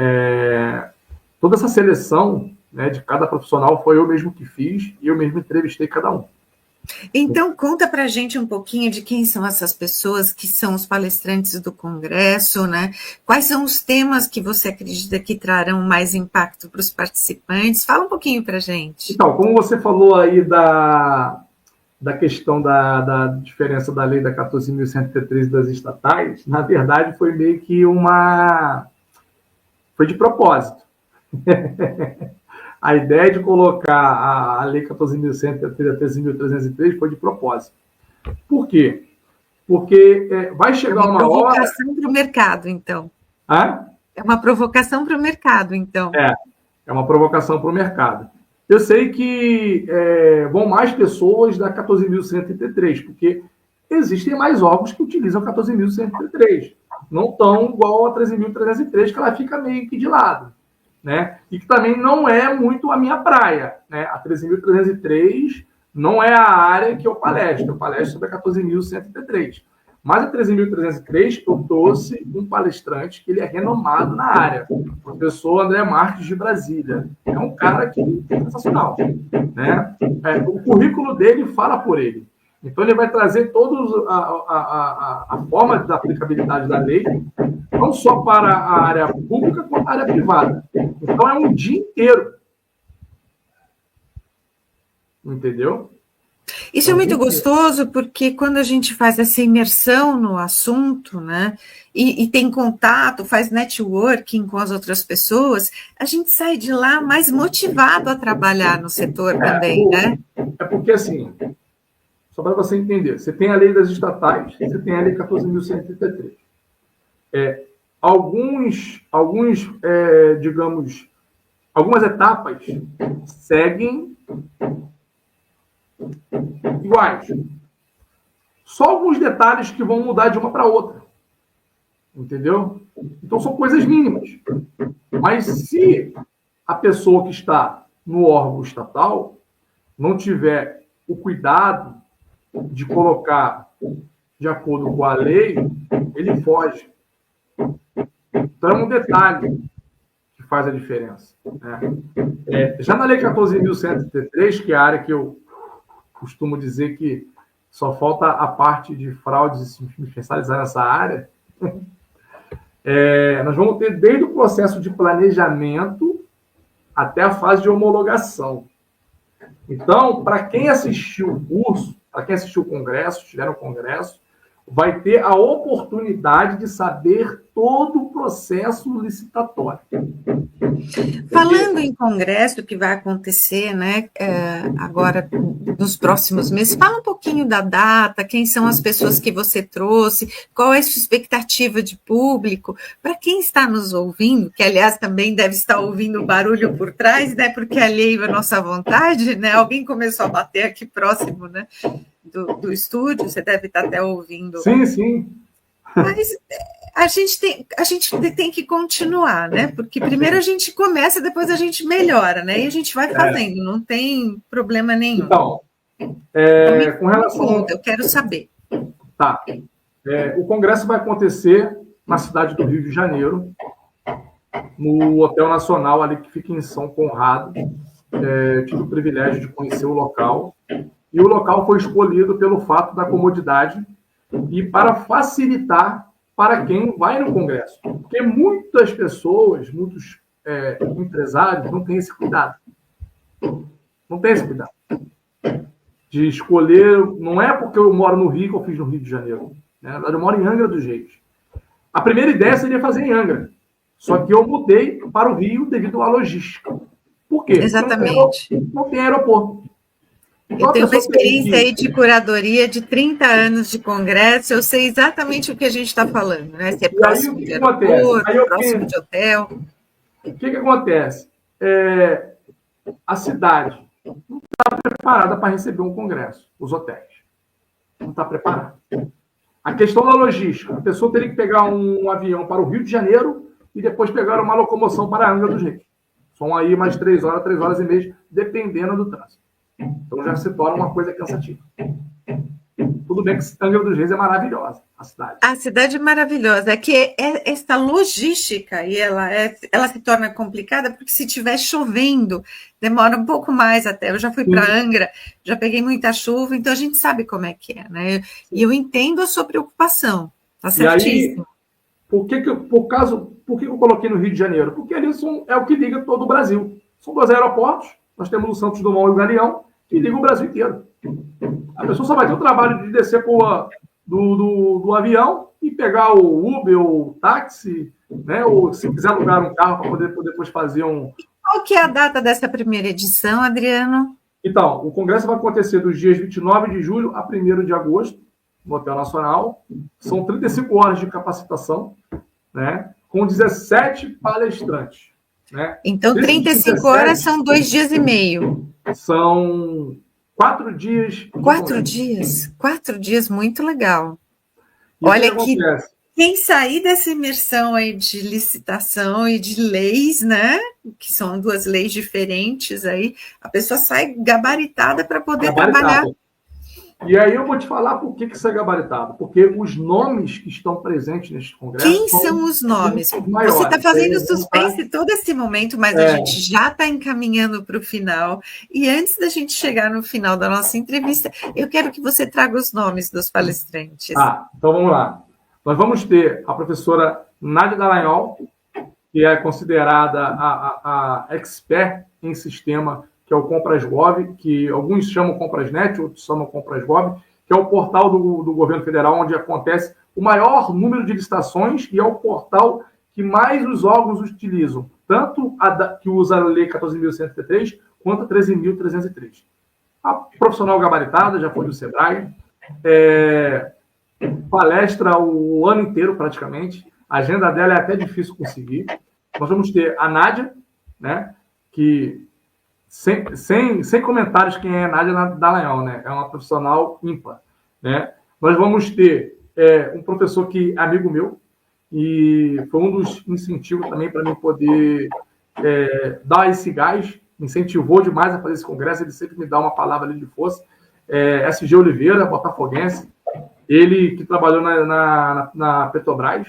toda essa seleção, né, de cada profissional foi eu mesmo que fiz e eu mesmo entrevistei cada um. Então, conta para a gente um pouquinho de quem são essas pessoas que são os palestrantes do Congresso, né? Quais são os temas que você acredita que trarão mais impacto para os participantes? Fala um pouquinho para a gente. Então, como você falou aí da questão da diferença da lei da 14.133 das estatais, na verdade foi meio que foi de propósito. A ideia de colocar a Lei 14.133 a 13.303 foi de propósito. Por quê? Porque vai chegar uma hora... É uma provocação para o mercado, então. Hã? É uma provocação para o mercado, então. É uma provocação para o mercado. Eu sei que vão mais pessoas da 14.133, porque existem mais órgãos que utilizam a 14.133. Não tão igual a 13.303, que ela fica meio que de lado, né? E que também não é muito a minha praia, né? A 13.303 não é a área que eu palestro sobre a 14.133. Mas a 13.303 eu trouxe um palestrante que ele é renomado na área, o professor André Marques de Brasília. É um cara que é sensacional, né? O currículo dele fala por ele. Então, ele vai trazer toda a forma da aplicabilidade da lei, não só para a área pública, quanto a área privada. Então, é um dia inteiro. Entendeu? Isso é muito gostoso, porque quando a gente faz essa imersão no assunto, né, e tem contato, faz networking com as outras pessoas, a gente sai de lá mais motivado a trabalhar no setor também, né? É porque, assim, só para você entender, você tem a lei das estatais, você tem a lei 14.133. Digamos, algumas etapas seguem iguais. Só alguns detalhes que vão mudar de uma para outra. Entendeu? Então são coisas mínimas. Mas se a pessoa que está no órgão estatal não tiver o cuidado de colocar de acordo com a lei, ele foge. Então é um detalhe que faz a diferença. Né? Já na lei 14.133, que é a área que eu costumo dizer que só falta a parte de fraudes e se especializar nessa área, nós vamos ter desde o processo de planejamento até a fase de homologação. Então, para quem assistiu o curso, para quem assistiu o congresso, estiver no congresso, vai ter a oportunidade de saber todo o processo licitatório. Falando em congresso que vai acontecer, né, agora nos próximos meses, fala um pouquinho da data, quem são as pessoas que você trouxe, qual é a sua expectativa de público, para quem está nos ouvindo, que aliás também deve estar ouvindo o barulho por trás, né, porque alheio à nossa vontade, né, alguém começou a bater aqui próximo, né, do estúdio, você deve estar até ouvindo. Sim, sim. Mas a gente tem que continuar, né? Porque primeiro a gente começa, depois a gente melhora, né? E a gente vai fazendo, não tem problema nenhum. Então, com relação... Eu quero saber. Tá. O congresso vai acontecer na cidade do Rio de Janeiro, no Hotel Nacional, ali que fica em São Conrado. Tive o privilégio de conhecer o local. E o local foi escolhido pelo fato da comodidade e para facilitar para quem vai no congresso. Porque muitas pessoas, muitos empresários não têm esse cuidado. Não tem esse cuidado. De escolher... Não é porque eu moro no Rio que eu fiz no Rio de Janeiro. Né? Eu moro em Angra dos Reis. A primeira ideia seria fazer em Angra. Só que eu mudei para o Rio devido à logística. Por quê? Exatamente. Não tem aeroporto. Eu tenho uma experiência aí de curadoria de 30 anos de congresso, eu sei exatamente o que a gente está falando, né? Se é próximo de aeroporto, próximo de hotel. O que acontece? A cidade não está preparada para receber um congresso, os hotéis. Não está preparada. A questão da logística, a pessoa teria que pegar um avião para o Rio de Janeiro e depois pegar uma locomoção para Angra dos Reis. São aí mais 3 horas e meia, dependendo do trânsito. Então já se torna uma coisa cansativa. Tudo bem que Angra dos Reis é maravilhosa, a cidade. A cidade é maravilhosa. É que essa logística, e ela se torna complicada, porque se estiver chovendo, demora um pouco mais até. Eu já fui para Angra, já peguei muita chuva, então a gente sabe como é que é, né? E eu entendo a sua preocupação. Está certíssimo. E aí, por que eu coloquei no Rio de Janeiro? Porque ali é o que liga todo o Brasil. São 2 aeroportos. Nós temos o Santos Dumont e o Galeão, que ligam o Brasil inteiro. A pessoa só vai ter o trabalho de descer do avião e pegar o Uber ou o táxi, né? Ou se quiser alugar um carro para poder depois fazer um... Qual que é a data dessa primeira edição, Adriano? Então, o congresso vai acontecer dos dias 29 de julho a 1º de agosto, no Hotel Nacional. São 35 horas de capacitação, né? Com 17 palestrantes. Né? Então, 35 horas são 2 dias e meio. São 4 dias. 4 dias? 4 dias, muito legal. E olha que quem sair dessa imersão aí de licitação e de leis, né? Que são 2 leis diferentes aí, a pessoa sai gabaritada para poder trabalhar. E aí eu vou te falar por que isso é gabaritado. Porque os nomes que estão presentes neste congresso... Quem são os nomes? Você está fazendo suspense todo esse momento, mas a gente já está encaminhando para o final. E antes da gente chegar no final da nossa entrevista, eu quero que você traga os nomes dos palestrantes. Então vamos lá. Nós vamos ter a professora Nádia Dallagnol, que é considerada a expert em sistema, que é o Comprasgov, que alguns chamam Comprasnet, outros chamam Comprasgov, que é o portal do governo federal, onde acontece o maior número de licitações e é o portal que mais os órgãos utilizam, tanto que usa a Lei 14.103 quanto a 13.303. A profissional gabaritada, já foi do SEBRAE, palestra o ano inteiro praticamente, a agenda dela é até difícil conseguir. Nós vamos ter a Nádia, né, que... Sem comentários quem é Nádia Dallagnol, né? É uma profissional ímpar, né? Nós vamos ter um professor que é amigo meu e foi um dos incentivos também para mim poder dar esse gás, me incentivou demais a fazer esse congresso, ele sempre me dá uma palavra ali de força. SG Oliveira, botafoguense, ele que trabalhou na Petrobras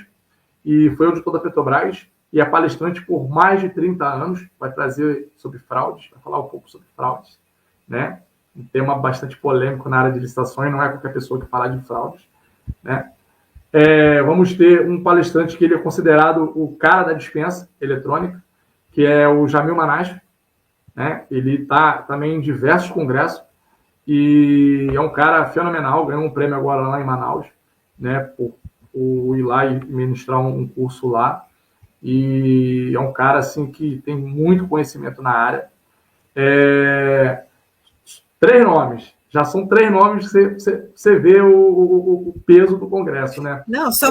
e foi auditor da Petrobras, e é palestrante por mais de 30 anos, vai trazer sobre fraudes, vai falar um pouco sobre fraudes, né? Um tema bastante polêmico na área de licitações, não é qualquer pessoa que fala de fraudes, né? Vamos ter um palestrante que ele é considerado o cara da dispensa eletrônica, que é o Jamil Manasf, né? Ele está também em diversos congressos e é um cara fenomenal, ganhou um prêmio agora lá em Manaus, né? Por ir lá e ministrar um curso lá. E é um cara assim que tem muito conhecimento na área. 3 nomes. Já são 3 nomes que você vê o peso do Congresso, né? Não, só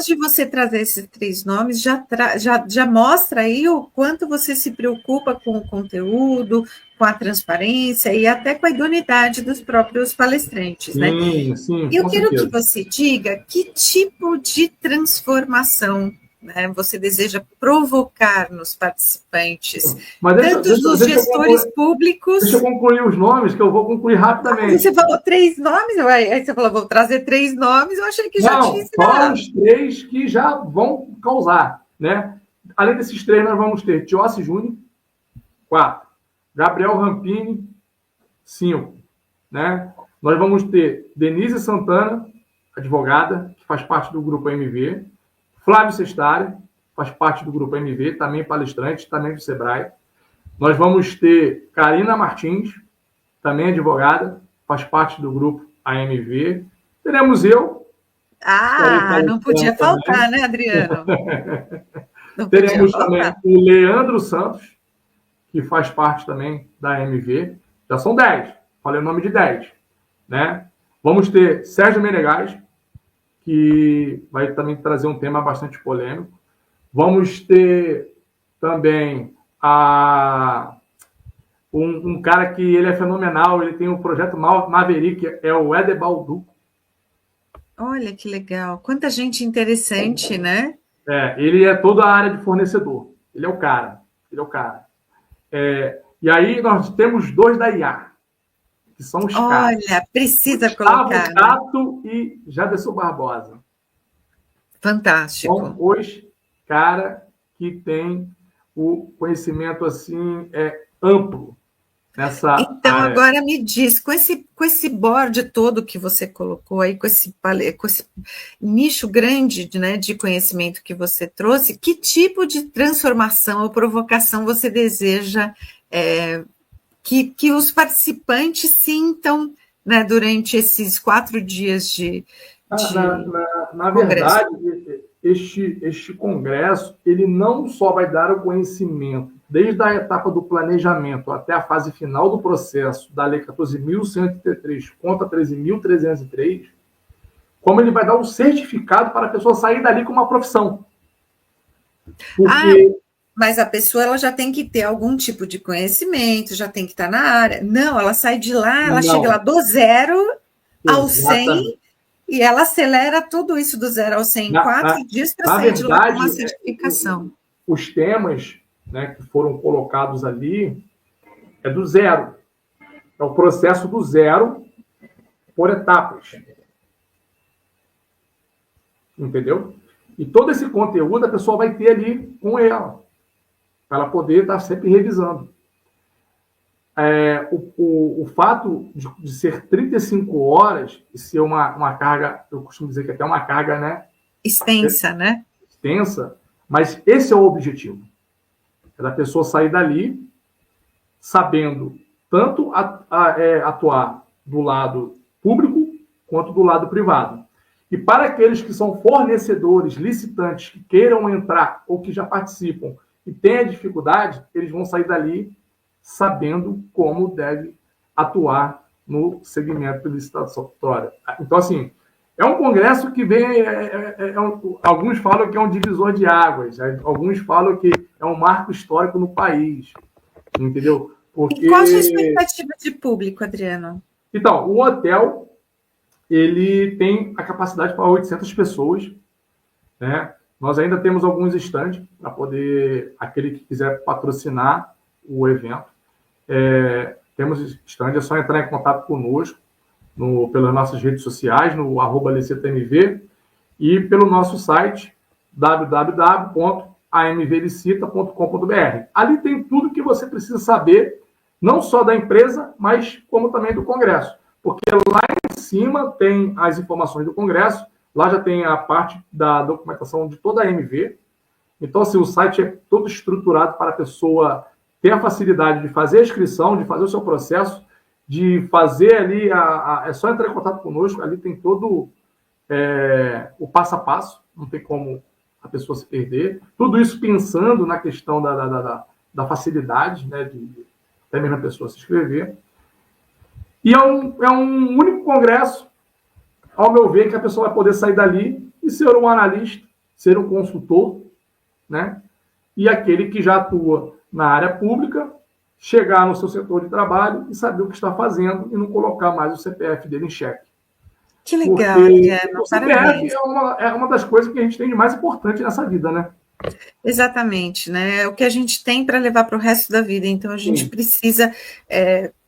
de você trazer esses 3 nomes já mostra aí o quanto você se preocupa com o conteúdo, com a transparência e até com a idoneidade dos próprios palestrantes, né? Sim, e eu quero que você diga que tipo de transformação, né, você deseja provocar nos participantes, tanto dos gestores públicos... Deixa eu concluir os nomes, que eu vou concluir rapidamente. Você falou 3 nomes? Aí você falou, vou trazer 3 nomes, eu achei que já tinha ensinado. Só os 3 que já vão causar, né? Além desses 3, nós vamos ter Tiossi Júnior, 4. Gabriel Rampini, 5. Né? Nós vamos ter Denise Santana, advogada, que faz parte do Grupo MV. Flávio Sestari, faz parte do Grupo MV, também palestrante, também do SEBRAE. Nós vamos ter Karina Martins, também advogada, faz parte do Grupo AMV. Teremos eu. Não podia faltar, né, Adriano? Teremos também o Leandro Santos, que faz parte também da AMV. Já são 10. Falei o nome de 10. Né? Vamos ter Sérgio Menegas, que vai também trazer um tema bastante polêmico. Vamos ter também um cara que ele é fenomenal, ele tem um projeto Maverick, é o Edebaldo. Olha que legal, quanta gente interessante, né? Ele é toda a área de fornecedor, ele é o cara. E aí nós temos 2 da IA, que são os caras. Olha, precisa colocar. Tato e Jaderson Barbosa. Fantástico. São os caras que têm o conhecimento assim amplo nessa Então, área. Agora me diz, com esse board todo que você colocou aí, com esse nicho grande, né, de conhecimento que você trouxe, que tipo de transformação ou provocação você deseja que os participantes sintam, né, durante esses 4 dias de na verdade, este congresso, ele não só vai dar o conhecimento, desde a etapa do planejamento até a fase final do processo da Lei 14.103 contra 13.303, como ele vai dar um certificado para a pessoa sair dali com uma profissão. Porque... Mas a pessoa ela já tem que ter algum tipo de conhecimento, já tem que estar na área. Não, ela sai de lá, ela chega lá do 0 ao 100 e ela acelera tudo isso do 0 ao 100 em 4 dias para sair de lá com uma certificação. Os temas, né, que foram colocados ali é do 0. É o processo do 0, por etapas. Entendeu? E todo esse conteúdo a pessoa vai ter ali com ela, para ela poder estar sempre revisando. O fato de ser 35 horas e ser uma carga, eu costumo dizer que até uma carga, né? Extensa, né? Extensa, mas esse é o objetivo. É da pessoa sair dali sabendo tanto atuar do lado público quanto do lado privado. E para aqueles que são fornecedores, licitantes, que queiram entrar ou que já participam e tenham dificuldade, eles vão sair dali sabendo como deve atuar no segmento licitatório. Então, assim, é um congresso que vem... alguns falam que é um divisor de águas, alguns falam que é um marco histórico no país, entendeu? Porque... E qual a sua expectativa de público, Adriano? Então, o hotel, ele tem a capacidade para 800 pessoas, né? Nós ainda temos alguns estandes para poder, aquele que quiser patrocinar o evento. Temos stand, é só entrar em contato conosco pelas nossas redes sociais, no @licitmv, e pelo nosso site www.amvlicita.com.br. Ali tem tudo que você precisa saber, não só da empresa, mas como também do congresso. Porque lá em cima tem as informações do congresso, lá já tem a parte da documentação de toda a AMV. Então, assim, o site é todo estruturado para a pessoa ter a facilidade de fazer a inscrição, de fazer o seu processo, de fazer ali, é só entrar em contato conosco, ali tem todo o passo a passo, não tem como a pessoa se perder. Tudo isso pensando na questão da facilidade, né, de até mesmo a pessoa se inscrever. E é um único congresso, ao meu ver, que a pessoa vai poder sair dali e ser um analista, ser um consultor, né? E aquele que já atua na área pública, chegar no seu setor de trabalho e saber o que está fazendo e não colocar mais o CPF dele em xeque. Que legal, Adriano, o CPF é uma das coisas que a gente tem de mais importante nessa vida, né? Exatamente, né? É o que a gente tem para levar para o resto da vida, então a gente precisa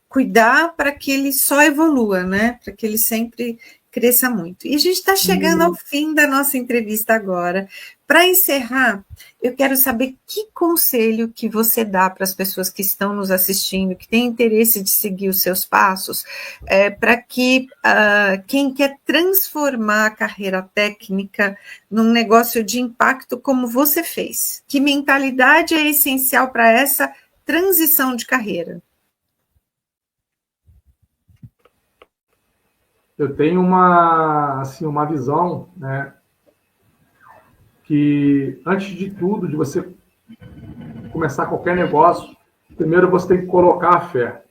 cuidar para que ele só evolua, né? Para que ele sempre cresça muito. E a gente está chegando ao fim da nossa entrevista agora. Para encerrar, eu quero saber que conselho que você dá para as pessoas que estão nos assistindo, que têm interesse de seguir os seus passos, para que quem quer transformar a carreira técnica num negócio de impacto como você fez. Que mentalidade é essencial para essa transição de carreira? Eu tenho uma visão, né, que antes de tudo, de você começar qualquer negócio, primeiro você tem que colocar a fé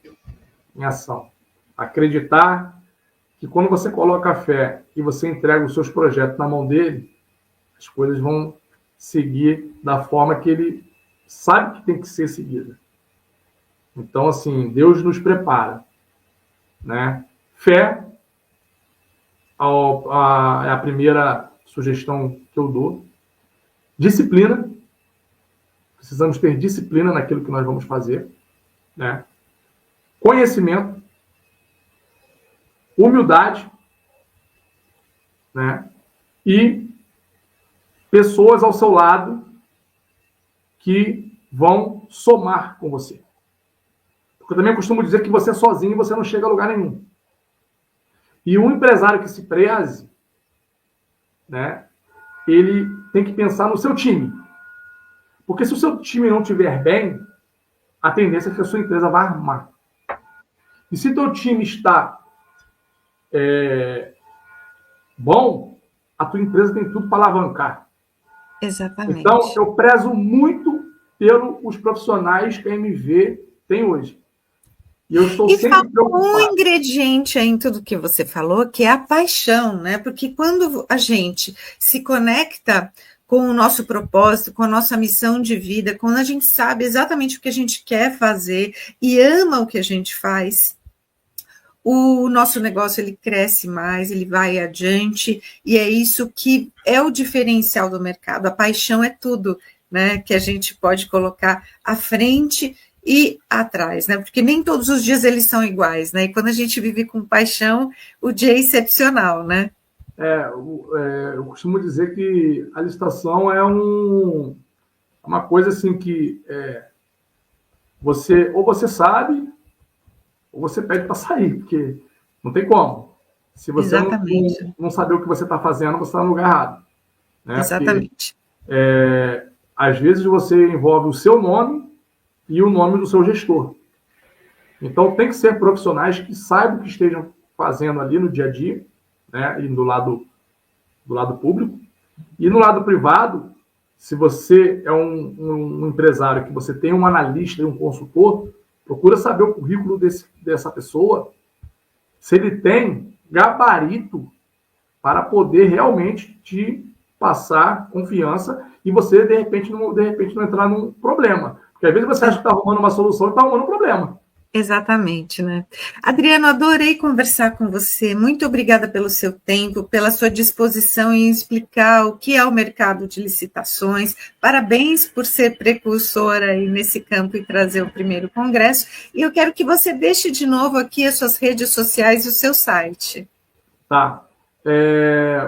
em ação. Acreditar que quando você coloca a fé e você entrega os seus projetos na mão dele, as coisas vão seguir da forma que ele sabe que tem que ser seguida. Então, assim, Deus nos prepara, né? Fé é a primeira sugestão que eu dou. Disciplina. Precisamos ter disciplina naquilo que nós vamos fazer, né? Conhecimento. Humildade, né? E pessoas ao seu lado que vão somar com você. Porque eu também costumo dizer que você sozinho você não chega a lugar nenhum. E um empresário que se preze, né, ele tem que pensar no seu time. Porque se o seu time não estiver bem, a tendência é que a sua empresa vai arrumar. E se o teu time está bom, a tua empresa tem tudo para alavancar. Exatamente. Então, eu prezo muito pelos profissionais que a MV tem hoje. E eu estou sempre preocupado. Um ingrediente aí em tudo que você falou, que é a paixão, né? Porque quando a gente se conecta com o nosso propósito, com a nossa missão de vida, quando a gente sabe exatamente o que a gente quer fazer e ama o que a gente faz, o nosso negócio ele cresce mais, ele vai adiante, e é isso que é o diferencial do mercado. A paixão é tudo, né, que a gente pode colocar à frente ir atrás, né? Porque nem todos os dias eles são iguais, né? E quando a gente vive com paixão, o dia é excepcional, né? Eu costumo dizer que a licitação é uma coisa assim que você sabe ou você pede para sair, porque não tem como. Se você não saber o que você está fazendo, você está no lugar errado. Né? Exatamente. Porque, às vezes você envolve o seu nome e o nome do seu gestor. Então tem que ser profissionais que saibam o que estejam fazendo ali no dia a dia, né? E do lado público. E no lado privado, se você é um empresário, que você tem um analista e um consultor, procura saber o currículo dessa pessoa, se ele tem gabarito para poder realmente te passar confiança e você, de repente, não entrar num problema. Porque às vezes você acha que está arrumando uma solução e está arrumando um problema. Exatamente, né? Adriano, adorei conversar com você. Muito obrigada pelo seu tempo, pela sua disposição em explicar o que é o mercado de licitações. Parabéns por ser precursora aí nesse campo e trazer o primeiro congresso. E eu quero que você deixe de novo aqui as suas redes sociais e o seu site. Tá.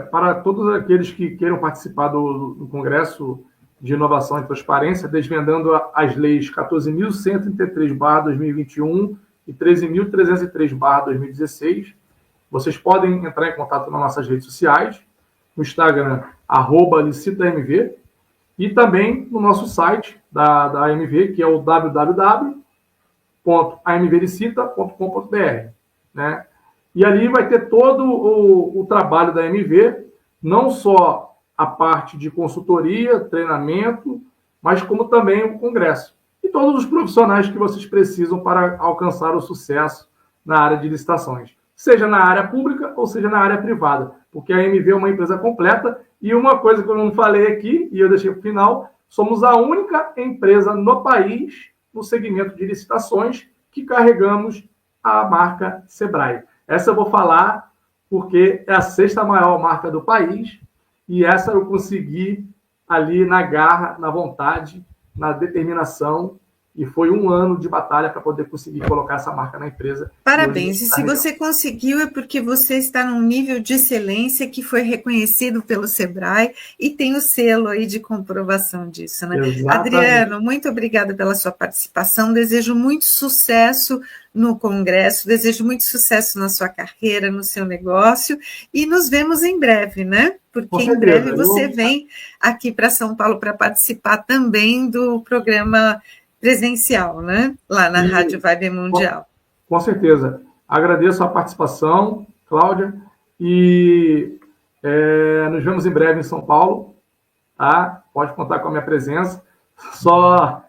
Para todos aqueles que queiram participar do Congresso de Inovação e Transparência, desvendando as leis 14.133/2021 e 13.303/2016. Vocês podem entrar em contato nas nossas redes sociais, no Instagram, @licitamv, e também no nosso site da AMV, que é o www.amvlicita.com.br, né? E ali vai ter todo o trabalho da AMV, não só a parte de consultoria, treinamento, mas como também o congresso. E todos os profissionais que vocês precisam para alcançar o sucesso na área de licitações, seja na área pública ou seja na área privada, porque a AMV é uma empresa completa. E uma coisa que eu não falei aqui, e eu deixei para o final, somos a única empresa no país, no segmento de licitações, que carregamos a marca Sebrae. Essa eu vou falar porque é a 6ª maior marca do país, e essa eu consegui ali na garra, na vontade, na determinação, e foi um ano de batalha para poder conseguir colocar essa marca na empresa. Parabéns, e se você conseguiu é porque você está num nível de excelência que foi reconhecido pelo Sebrae e tem o selo aí de comprovação disso, né? Exatamente. Adriano, muito obrigada pela sua participação, desejo muito sucesso no congresso, desejo muito sucesso na sua carreira, no seu negócio, e nos vemos em breve, né? Porque em breve você vem aqui para São Paulo para participar também do programa presencial, né? Lá na Rádio Vibe Mundial. Com certeza. Agradeço a participação, Cláudia, e nos vemos em breve em São Paulo, tá? Pode contar com a minha presença. Só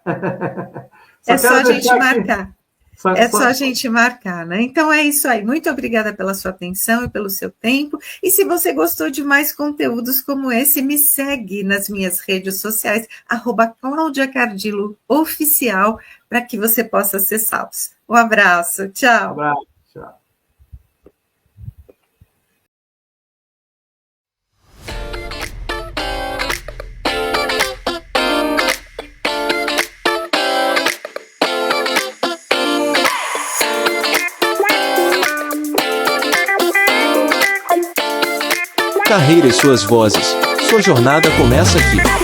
a gente marcar. Só a gente marcar, né? Então é isso aí. Muito obrigada pela sua atenção e pelo seu tempo. E se você gostou de mais conteúdos como esse, me segue nas minhas redes sociais, @CláudiaCardillo_oficial, para que você possa acessá-los. Um abraço. Tchau. Um abraço. Tchau. Carreira e suas vozes. Sua jornada começa aqui.